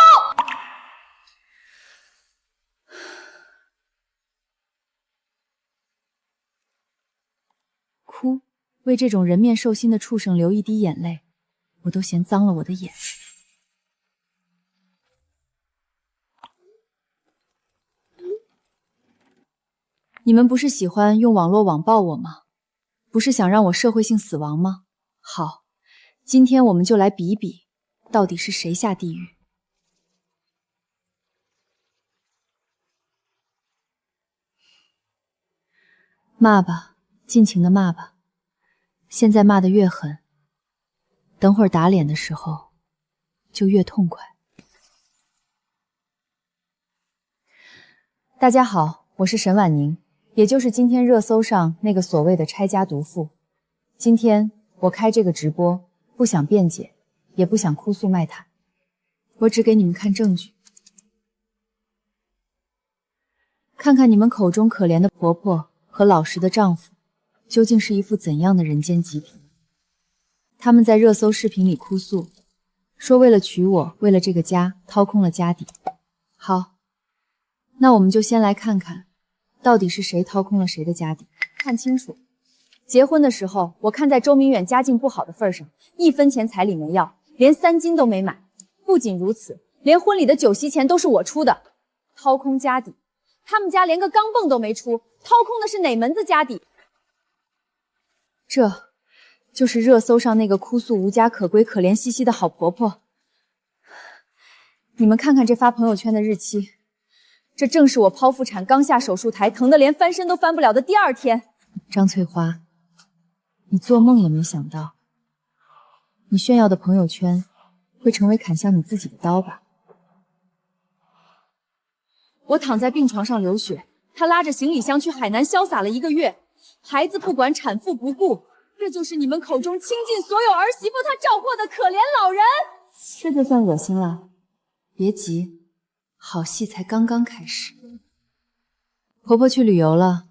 哭，为这种人面兽心的畜生流一滴眼泪，我都嫌脏了我的眼。你们不是喜欢用网络网暴我吗？不是想让我社会性死亡吗？好，今天我们就来比一比，到底是谁下地狱。骂吧，尽情的骂吧，现在骂得越狠，等会儿打脸的时候就越痛快。大家好，我是沈婉宁，也就是今天热搜上那个所谓的拆家毒妇。今天我开这个直播，不想辩解，也不想哭诉卖惨，我只给你们看证据，看看你们口中可怜的婆婆和老实的丈夫究竟是一副怎样的人间极品？他们在热搜视频里哭诉，说为了娶我，为了这个家，掏空了家底。好，那我们就先来看看，到底是谁掏空了谁的家底。看清楚，结婚的时候，我看在周明远家境不好的份上，1分钱彩礼没要，连3金都没买。不仅如此，连婚礼的酒席钱都是我出的，掏空家底。他们家连个钢镚都没出，掏空的是哪门子家底？这就是热搜上那个哭诉无家可归、可怜兮兮的好婆婆。你们看看这发朋友圈的日期，这正是我剖腹产刚下手术台，疼得连翻身都翻不了的第2天。张翠花，你做梦也没想到，你炫耀的朋友圈会成为砍向你自己的刀吧？我躺在病床上流血，他拉着行李箱去海南潇洒了1个月，孩子不管，产妇不顾，这就是你们口中倾尽所有儿媳妇她照顾的可怜老人。这就算恶心了，别急，好戏才刚刚开始。婆婆去旅游了，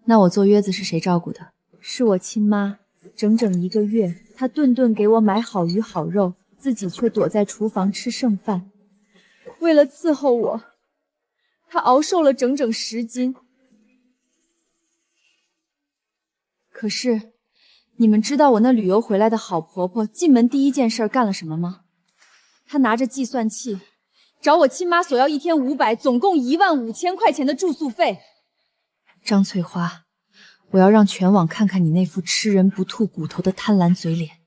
那我坐月子是谁照顾的？是我亲妈，整整1个月，她顿顿给我买好鱼好肉，自己却躲在厨房吃剩饭。为了伺候我，她熬瘦了整整10斤。可是，你们知道我那旅游回来的好婆婆进门第一件事干了什么吗？她拿着计算器，找我亲妈索要1天500，总共15000块钱的住宿费。张翠花，我要让全网看看你那副吃人不吐骨头的贪婪嘴脸。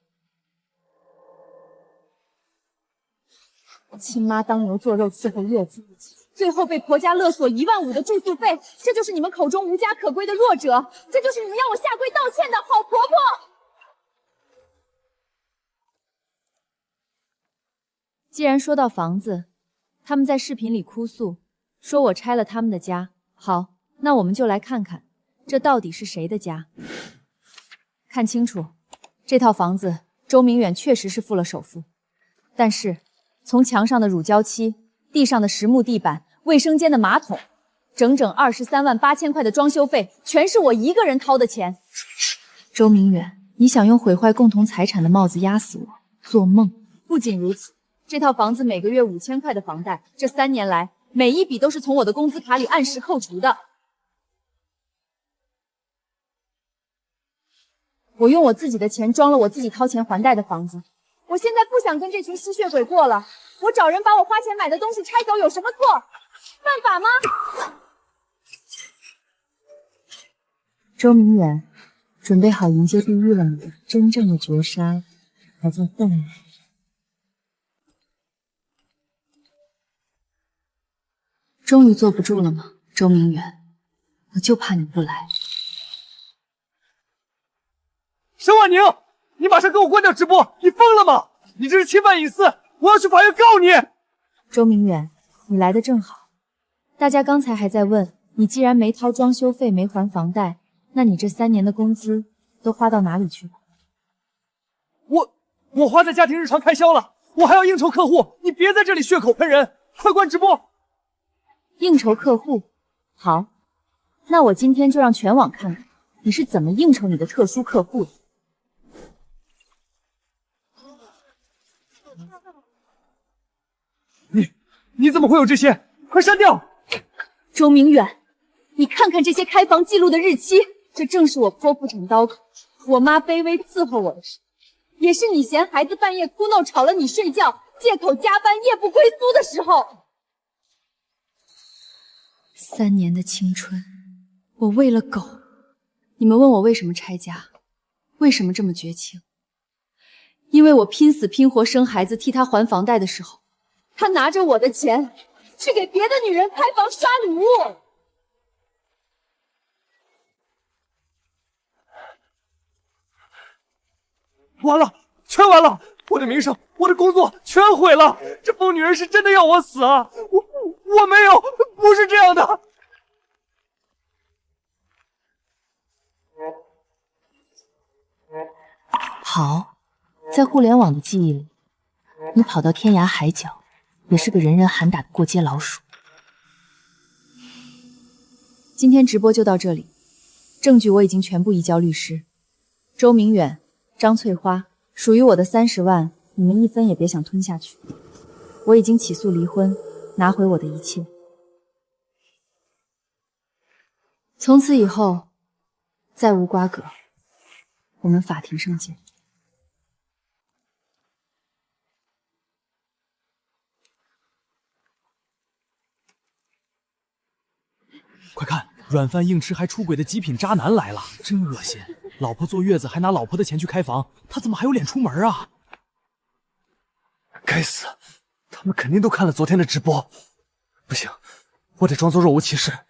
亲妈当牛做肉伺候月子，最后被婆家勒索15000的住宿费，这就是你们口中无家可归的弱者，这就是你们要我下跪道歉的好婆婆。既然说到房子，他们在视频里哭诉，说我拆了他们的家。好，那我们就来看看，这到底是谁的家？看清楚，这套房子周明远确实是付了首付，但是从墙上的乳胶漆、地上的实木地板、卫生间的马桶，整整238000块的装修费，全是我一个人掏的钱。周明远，你想用毁坏共同财产的帽子压死我？做梦！不仅如此，这套房子每个月5000块的房贷，这3年来每一笔都是从我的工资卡里按时扣除的。我用我自己的钱装了我自己掏钱还贷的房子，我现在不想跟这群吸血鬼过了。我找人把我花钱买的东西拆走有什么错？犯法吗？周明远，准备好迎接地狱了吗？真正的绝杀还在后面。终于坐不住了吗？周明远，我就怕你不来。沈婉宁，你马上给我关掉直播！你疯了吗？你这是侵犯隐私，我要去法院告你！周明远，你来的正好。大家刚才还在问，你既然没掏装修费，没还房贷，那你这3年的工资都花到哪里去了？我花在家庭日常开销了，我还要应酬客户，你别在这里血口喷人，快关直播！应酬客户，好，那我今天就让全网看看你是怎么应酬你的特殊客户的。你怎么会有这些？快删掉！周明远，你看看这些开房记录的日期，这正是我剖腹产刀口，我妈卑微伺候我的事，也是你嫌孩子半夜哭闹吵了你睡觉，借口加班夜不归宿的时候。3年的青春，我为了狗。你们问我为什么拆家，为什么这么绝情？因为我拼死拼活生孩子替他还房贷的时候，他拿着我的钱去给别的女人开房刷礼物。完了，全完了！我的名声，我的工作全毁了！这疯女人是真的要我死啊！我没有，不是这样的。好，在互联网的记忆里，你跑到天涯海角，也是个人人喊打的过街老鼠。今天直播就到这里，证据我已经全部移交律师。周明远、张翠花，属于我的30万，你们一分也别想吞下去。我已经起诉离婚，拿回我的一切。从此以后，再无瓜葛。我们法庭上见。快看，软饭硬吃还出轨的极品渣男来了，真恶心！老婆坐月子还拿老婆的钱去开房，他怎么还有脸出门啊？该死，他们肯定都看了昨天的直播。不行，我得装作若无其事，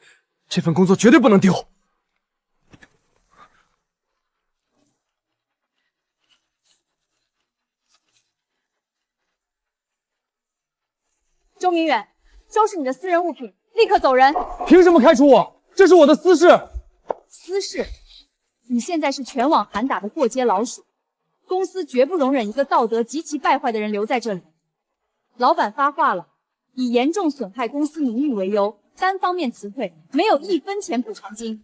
这份工作绝对不能丢。周明远，收拾你的私人物品，立刻走人！凭什么开除我？这是我的私事。私事？你现在是全网喊打的过街老鼠，公司绝不容忍一个道德极其败坏的人留在这里。老板发话了，以严重损害公司名誉为由，单方面辞退，没有1分钱补偿金。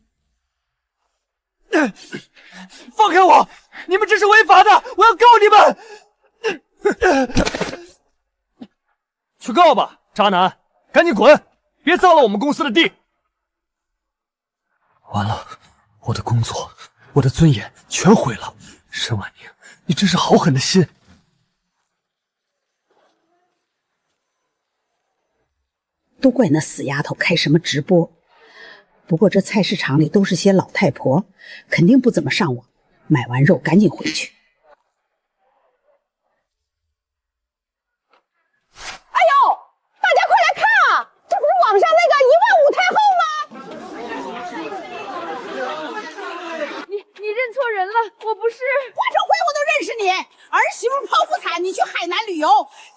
放开我！你们这是违法的，我要告你们！去告吧，渣男，赶紧滚，别造了我们公司的地！完了，我的工作，我的尊严全毁了。沈婉宁，你真是好狠的心！都怪那死丫头开什么直播。不过这菜市场里都是些老太婆，肯定不怎么上网。买完肉赶紧回去。哎呦，大家快来看啊！这不是网上那个15000太后吗？你认错人了，我不是。化成灰我都认识你。儿媳妇剖腹产，你去海南旅游，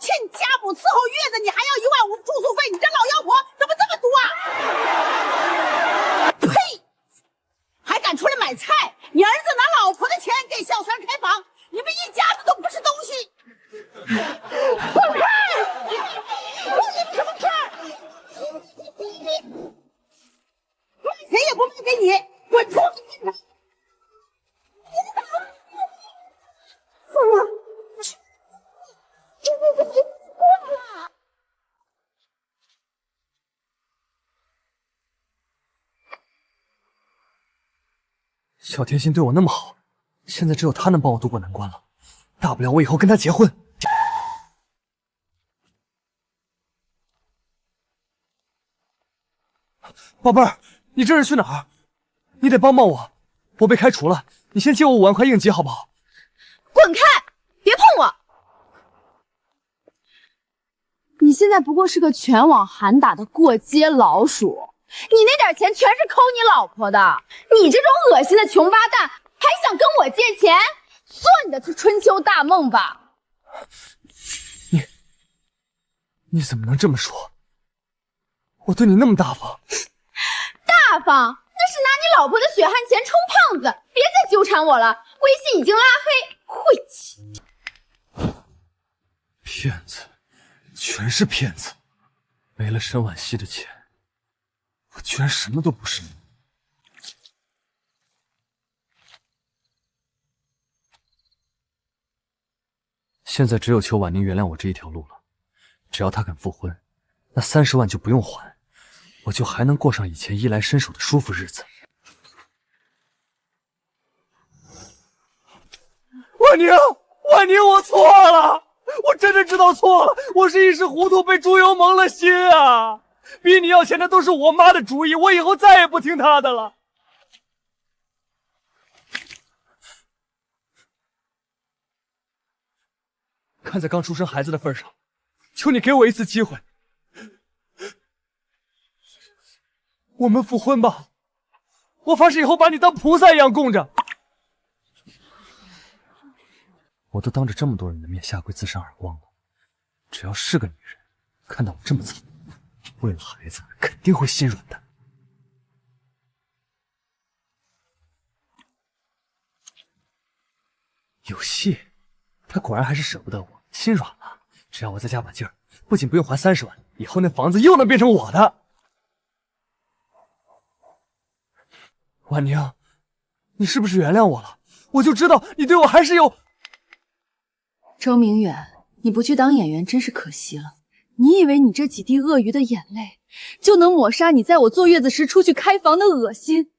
欠家母伺候月子，你还要15000住宿费，你这老妖婆怎么这么毒啊？呸！还敢出来买菜？你儿子拿老婆的钱给小三开房，你们一家子都不是东西！滚开！关你们什么事儿？卖钱也不卖给你，滚出去！疯了！这过了！小甜心对我那么好，现在只有她能帮我渡过难关了。大不了我以后跟她结婚。宝贝儿，你这是去哪儿？你得帮帮我，我被开除了，你先借我5万块应急好不好？滚开！别碰我！你现在不过是个全网喊打的过街老鼠，你那点钱全是抠你老婆的。你这种恶心的穷八蛋，还想跟我借钱？做你的春秋大梦吧！你怎么能这么说？我对你那么大方。大方？那是拿你老婆的血汗钱充胖子！别再纠缠我了，微信已经拉黑，晦气！骗子，全是骗子！没了沈婉惜的钱，我居然什么都不是。现在只有求婉宁原谅我这一条路了。只要她肯复婚，那30万就不用还，我就还能过上以前衣来伸手的舒服日子。婉宁，婉宁，我错了，我真的知道错了，我是一时糊涂，被猪油蒙了心啊！逼你要钱的都是我妈的主意，我以后再也不听她的了。看在刚出生孩子的份上，求你给我一次机会，我们复婚吧！我发誓以后把你当菩萨一样供着。我都当着这么多人的面下跪自扇耳光了，只要是个女人，看到我这么惨，为了孩子肯定会心软的。有戏，他果然还是舍不得我，心软了。只要我再加把劲儿，不仅不用还30万，以后那房子又能变成我的。婉宁，你是不是原谅我了？我就知道你对我还是有……周明远，你不去当演员真是可惜了。你以为你这几滴鳄鱼的眼泪就能抹杀你在我坐月子时出去开房的恶心，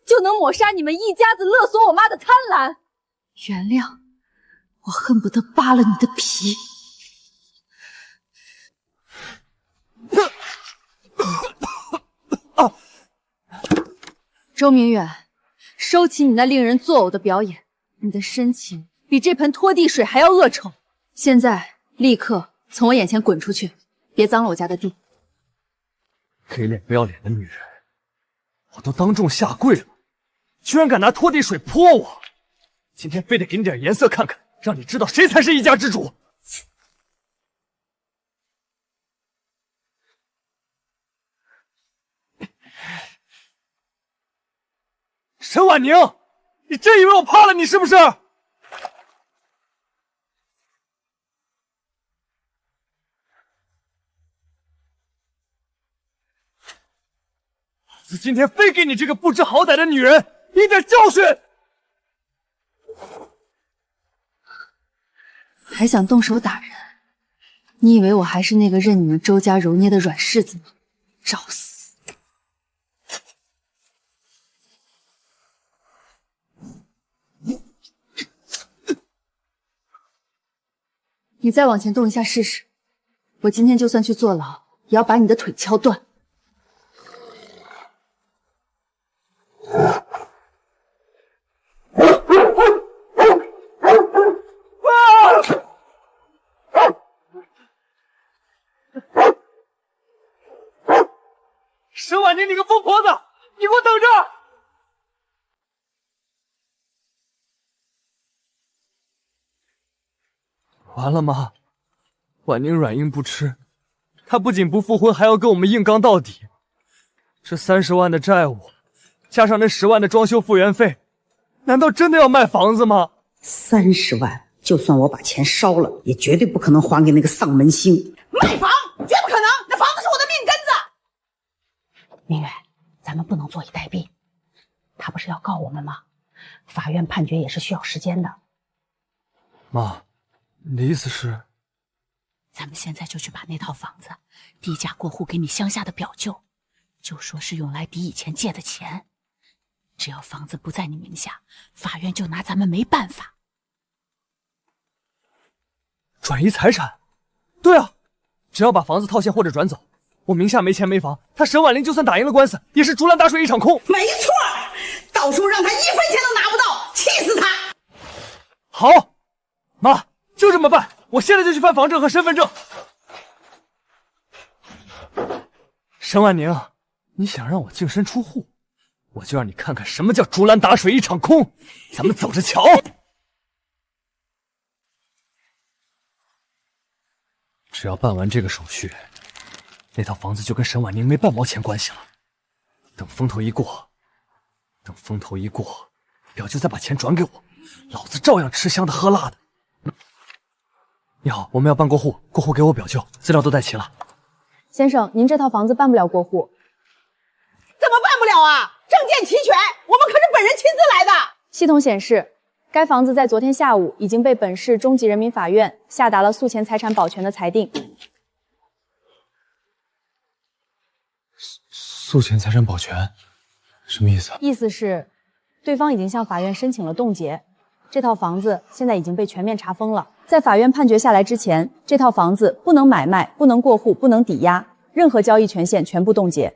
就能抹杀你们一家子勒索我妈的贪婪？原谅，我恨不得扒了你的皮。周明远，收起你那令人作呕的表演，你的深情比这盆拖地水还要恶臭。现在立刻从我眼前滚出去，别脏了我家的地。给脸不要脸的女人，我都当众下跪了，居然敢拿拖地水泼我！今天非得给你点颜色看看，让你知道谁才是一家之主。沈婉宁，你真以为我怕了你是不是？老子今天非给你这个不知好歹的女人一点教训！还想动手打人？你以为我还是那个任你们周家揉捏的软柿子吗？找死！你再往前动一下试试，我今天就算去坐牢，也要把你的腿敲断。沈婉宁，你个疯婆子，你给我等着！完了吗？婉宁软硬不吃，她不仅不复婚，还要跟我们硬刚到底。这30万的债务，加上那10万的装修复原费，难道真的要卖房子吗？30万，就算我把钱烧了，也绝对不可能还给那个丧门星。卖房绝不可能，那房子是我的命根子。明远，咱们不能坐以待毙。他不是要告我们吗？法院判决也是需要时间的。妈，你的意思是？咱们现在就去把那套房子低价过户给你乡下的表舅，就说是用来抵以前借的钱。只要房子不在你名下，法院就拿咱们没办法。转移财产？对啊，只要把房子套现或者转走，我名下没钱没房，他沈婉玲就算打赢了官司，也是竹篮打水一场空。没错，到时候让他1分钱都拿不到，气死他！好，妈，就这么办。我现在就去办房证和身份证。沈婉宁，你想让我净身出户，我就让你看看什么叫竹篮打水一场空。咱们走着瞧。只要办完这个手续，那套房子就跟沈婉宁没半毛钱关系了。等风头一过，表舅再把钱转给我，老子照样吃香的喝辣的。你好，我们要办过户，过户给我表舅，资料都带齐了。先生，您这套房子办不了过户。怎么办不了啊？证件齐全，我们可是本人亲自来的。系统显示，该房子在昨天下午已经被本市中级人民法院下达了诉前财产保全的裁定。诉前财产保全什么意思？意思是，对方已经向法院申请了冻结，这套房子现在已经被全面查封了。在法院判决下来之前，这套房子不能买卖、不能过户、不能抵押，任何交易权限全部冻结。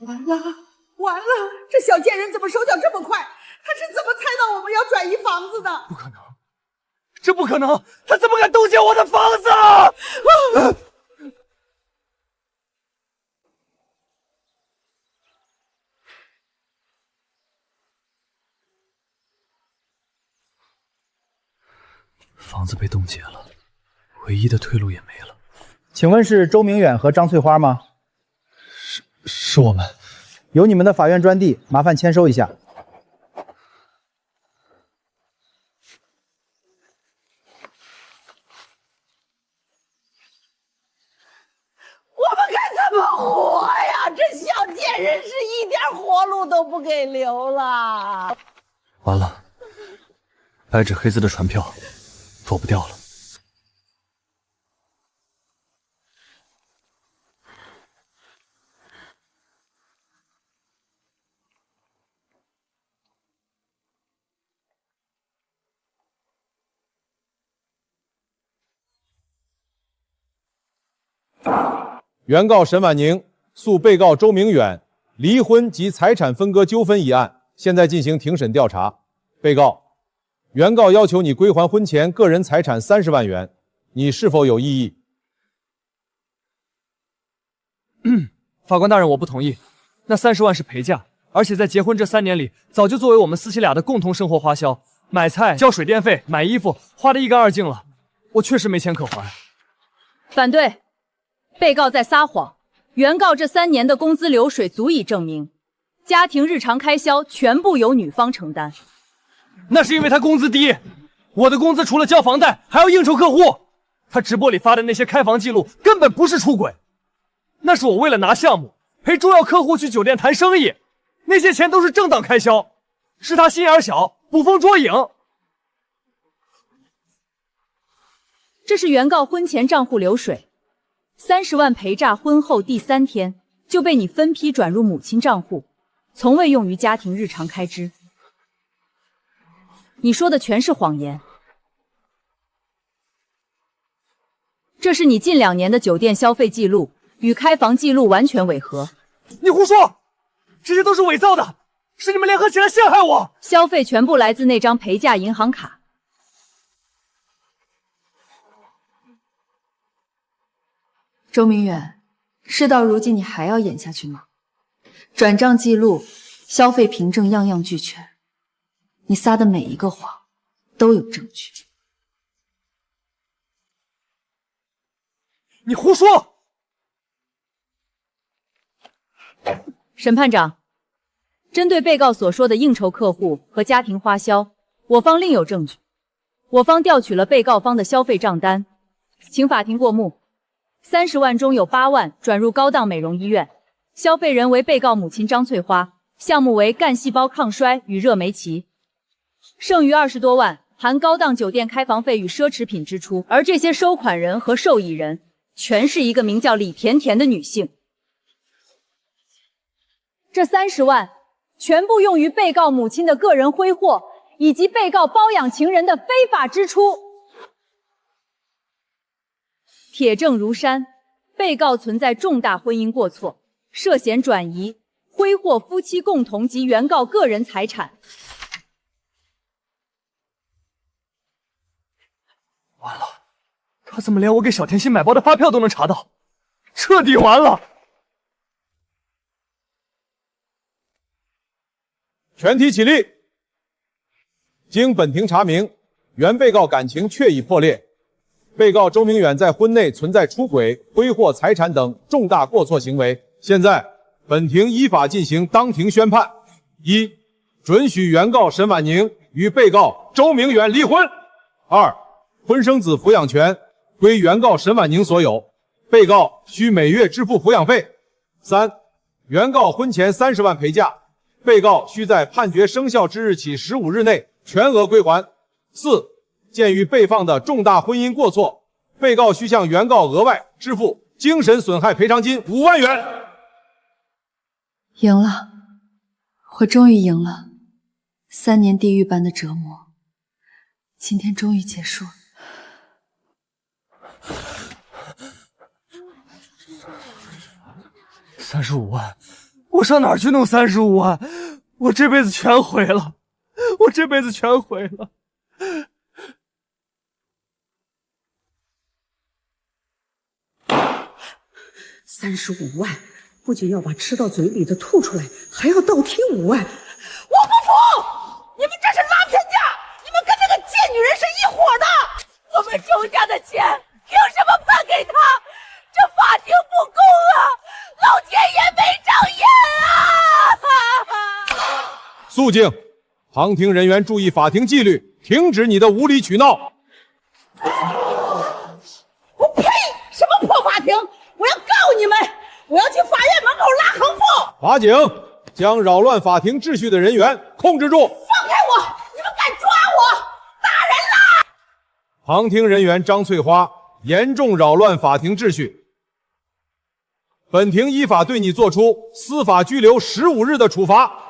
完了，这小贱人怎么手脚这么快？他是怎么猜到我们要转移房子的？不可能，这不可能！他怎么敢冻结我的房子？房子被冻结了，唯一的退路也没了。请问是周明远和张翠花吗？是我们。有你们的法院专递，麻烦签收一下。我们该怎么活呀？这小贱人是一点活路都不给留了。完了，白纸黑字的传票躲不掉了。原告沈婉宁诉被告周明远离婚及财产分割纠纷一案，现在进行庭审调查。被告，原告要求你归还婚前个人财产30万元，你是否有异议？法官大人，我不同意。那30万是陪嫁，而且在结婚这3年里，早就作为我们夫妻俩的共同生活花销，买菜、交水电费、买衣服，花得一干二净了。我确实没钱可还。反对。被告在撒谎，原告这3年的工资流水足以证明，家庭日常开销全部由女方承担。那是因为他工资低，我的工资除了交房贷，还要应酬客户。他直播里发的那些开房记录根本不是出轨，那是我为了拿项目陪重要客户去酒店谈生意，那些钱都是正当开销，是他心眼小，捕风捉影。这是原告婚前账户流水。30万陪嫁婚后第3天就被你分批转入母亲账户，从未用于家庭日常开支。你说的全是谎言。这是你近2年的酒店消费记录，与开房记录完全违和。你胡说，这些都是伪造的，是你们联合起来陷害我。消费全部来自那张陪嫁银行卡。周明远，事到如今你还要演下去吗？转账记录、消费凭证样样俱全，你撒的每一个谎都有证据。你胡说！审判长，针对被告所说的应酬客户和家庭花销，我方另有证据。我方调取了被告方的消费账单，请法庭过目。30万中有8万转入高档美容医院，消费人为被告母亲张翠花，项目为干细胞抗衰与热酶齐，剩余20多万含高档酒店开房费与奢侈品支出，而这些收款人和受益人全是一个名叫李甜甜的女性。这30万全部用于被告母亲的个人挥霍，以及被告包养情人的非法支出。铁证如山，被告存在重大婚姻过错，涉嫌转移、挥霍夫妻共同及原告个人财产。完了，他怎么连我给小甜心买包的发票都能查到？彻底完了！全体起立。经本庭查明，原被告感情确已破裂。被告周明远在婚内存在出轨、挥霍财产等重大过错行为。现在，本庭依法进行当庭宣判：一、准许原告沈婉宁与被告周明远离婚；二、婚生子抚养权归原告沈婉宁所有，被告需每月支付抚养费；三、原告婚前30万陪嫁，被告需在判决生效之日起15日内全额归还；四、鉴于被放的重大婚姻过错，被告需向原告额外支付精神损害赔偿金5万元。赢了，我终于赢了。3年地狱般的折磨，今天终于结束了。35万，我上哪儿去弄35万？我这辈子全毁了，我这辈子全毁了。35万，不仅要把吃到嘴里的吐出来，还要倒贴5万。我不服！你们这是拉偏价！你们跟那个贱女人是一伙的！我们周家的钱凭什么判给他？这法庭不公啊！老天爷没长眼啊！肃静，旁听人员注意法庭纪律，停止你的无理取闹。我呸！什么破法庭！我要告你们！我要去法院门口拉横幅！法警，将扰乱法庭秩序的人员控制住。放开我！你们敢抓我！打人啦！旁听人员张翠花严重扰乱法庭秩序，本庭依法对你作出司法拘留15日的处罚。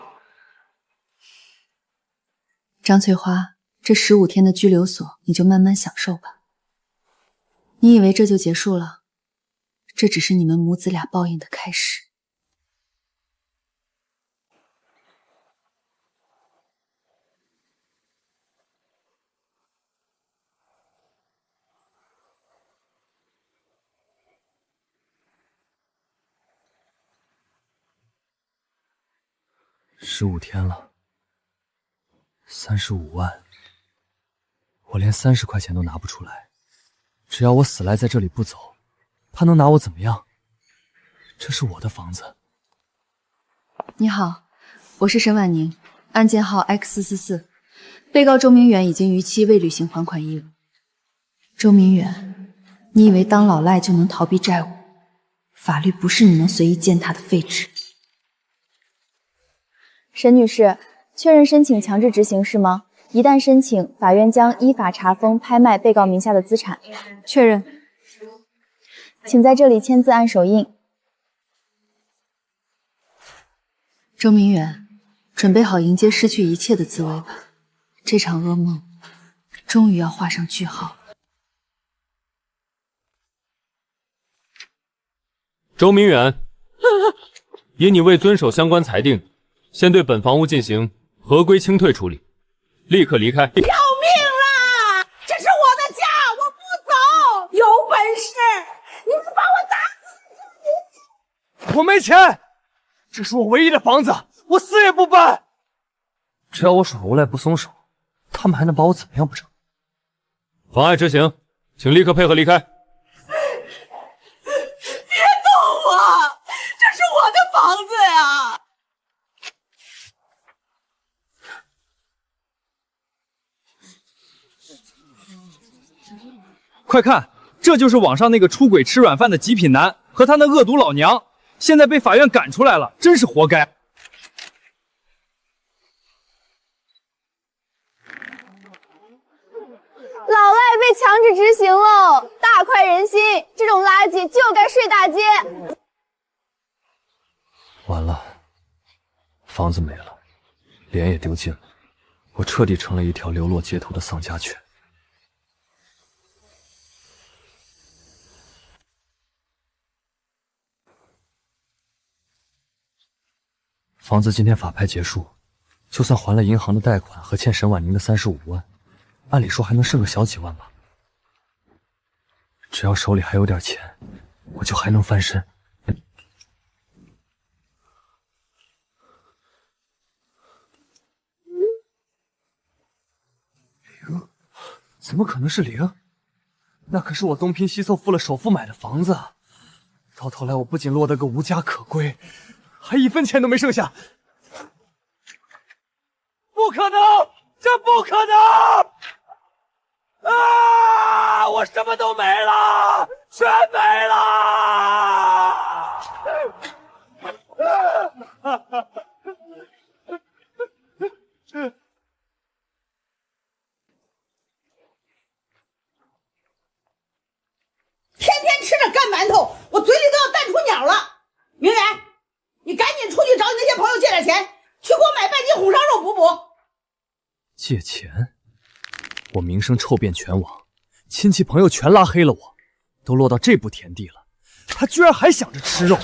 张翠花，这15天的拘留所，你就慢慢享受吧。你以为这就结束了？这只是你们母子俩报应的开始。15天了，35万，我连30块钱都拿不出来。只要我死赖在这里不走，他能拿我怎么样？这是我的房子。你好，我是沈婉宁，案件号 X444，被告周明远已经逾期未履行还款义务。周明远，你以为当老赖就能逃避债务？法律不是你能随意践踏的废纸。沈女士，确认申请强制执行是吗？一旦申请，法院将依法查封、拍卖被告名下的资产。确认。请在这里签字按手印。周明远，准备好迎接失去一切的滋味吧。这场噩梦终于要画上句号。周明远，因你未遵守相关裁定，先对本房屋进行合规清退处理，立刻离开。要命啦！这是我的家，我不走！有本事你们把我打死！我没钱，这是我唯一的房子，我死也不搬。只要我耍无赖不松手，他们还能把我怎么样不成？妨碍执行，请立刻配合离开。别动我，这是我的房子呀！快看，这就是网上那个出轨吃软饭的极品男和他那恶毒老娘，现在被法院赶出来了，真是活该。老赖被强制执行喽，大快人心！这种垃圾就该睡大街。完了，房子没了，脸也丢尽了，我彻底成了一条流落街头的丧家犬。房子今天法拍结束，就算还了银行的贷款和欠沈婉宁的35万，按理说还能剩个小几万吧。只要手里还有点钱，我就还能翻身。零？怎么可能是零？那可是我东拼西凑付了首付买的房子，到头来我不仅落得个无家可归，还一分钱都没剩下。不可能，这不可能！啊！我什么都没了，全没了！天天吃着干馒头，我嘴里都要淡出鸟了。明远，你赶紧出去找你那些朋友借点钱，去给我买半斤红烧肉补补。借钱？我名声臭遍全网，亲戚朋友全拉黑了我，都落到这步田地了，他居然还想着吃肉，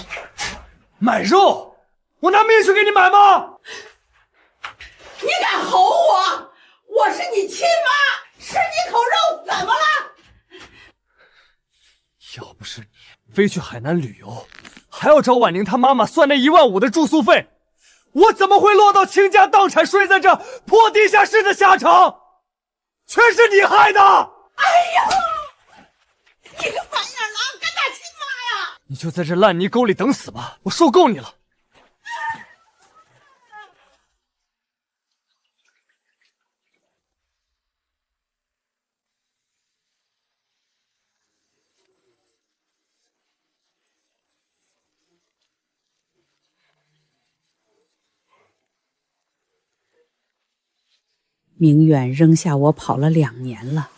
买肉？我拿命去给你买吗？你敢吼我？我是你亲妈，吃你口肉怎么了？要不是你非去海南旅游，还要找婉宁她妈妈算那15000的住宿费，我怎么会落到倾家荡产睡在这破地下室的下场？全是你害的！哎呀，你个白眼狼，敢打亲妈呀！你就在这烂泥沟里等死吧，我受够你了。明远扔下我跑了2年了，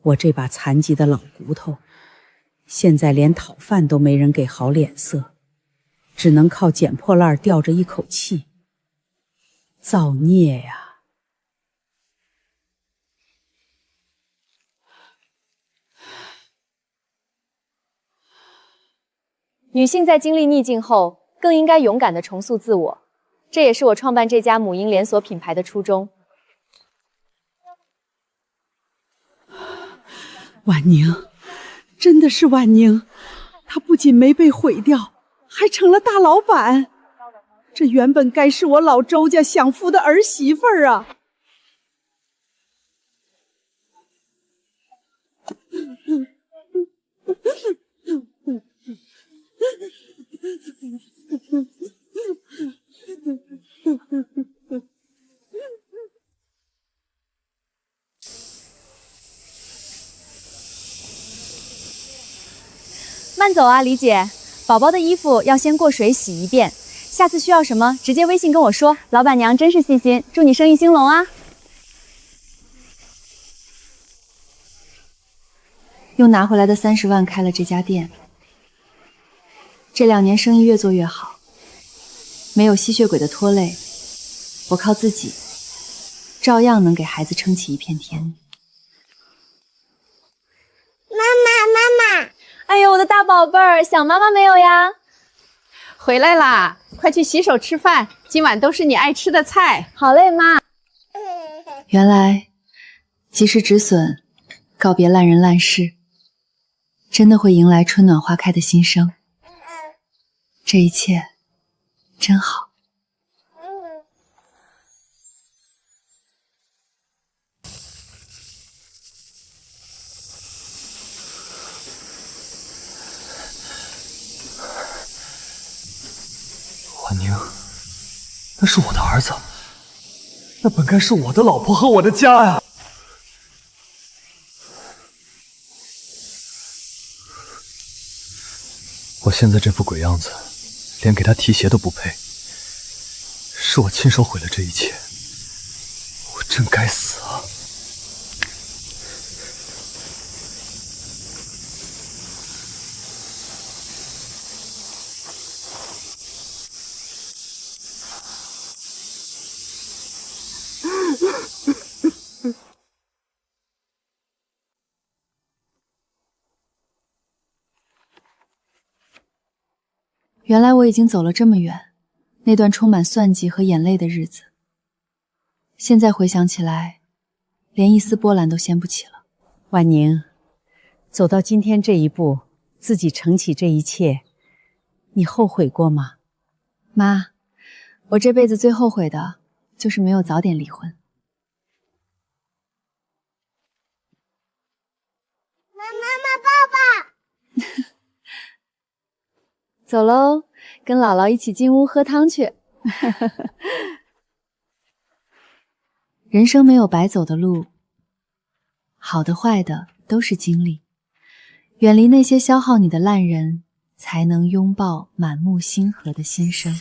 我这把残疾的老骨头，现在连讨饭都没人给好脸色，只能靠捡破烂吊着一口气。造孽呀！女性在经历逆境后，更应该勇敢地重塑自我，这也是我创办这家母婴连锁品牌的初衷。婉宁，真的是婉宁，她不仅没被毁掉，还成了大老板。这原本该是我老周家享福的儿媳妇儿啊！慢走啊，李姐，宝宝的衣服要先过水洗一遍，下次需要什么直接微信跟我说。老板娘真是细心，祝你生意兴隆啊！用拿回来的30万开了这家店，这2年生意越做越好，没有吸血鬼的拖累，我靠自己，照样能给孩子撑起一片天。妈妈，哎呦，我的大宝贝儿，想妈妈没有呀？回来啦，快去洗手吃饭，今晚都是你爱吃的菜。好嘞，妈。原来及时止损，告别烂人烂事，真的会迎来春暖花开的新生。这一切真好。婉宁，那是我的儿子，那本该是我的老婆和我的家呀！我现在这副鬼样子，连给他提鞋都不配。是我亲手毁了这一切，我真该死啊！原来我已经走了这么远，那段充满算计和眼泪的日子，现在回想起来，连一丝波澜都掀不起了。婉宁，走到今天这一步，自己承起这一切，你后悔过吗？妈，我这辈子最后悔的就是没有早点离婚。妈，爸爸。走喽，跟姥姥一起进屋喝汤去。人生没有白走的路，好的坏的都是经历。远离那些消耗你的烂人，才能拥抱满目星河的新生。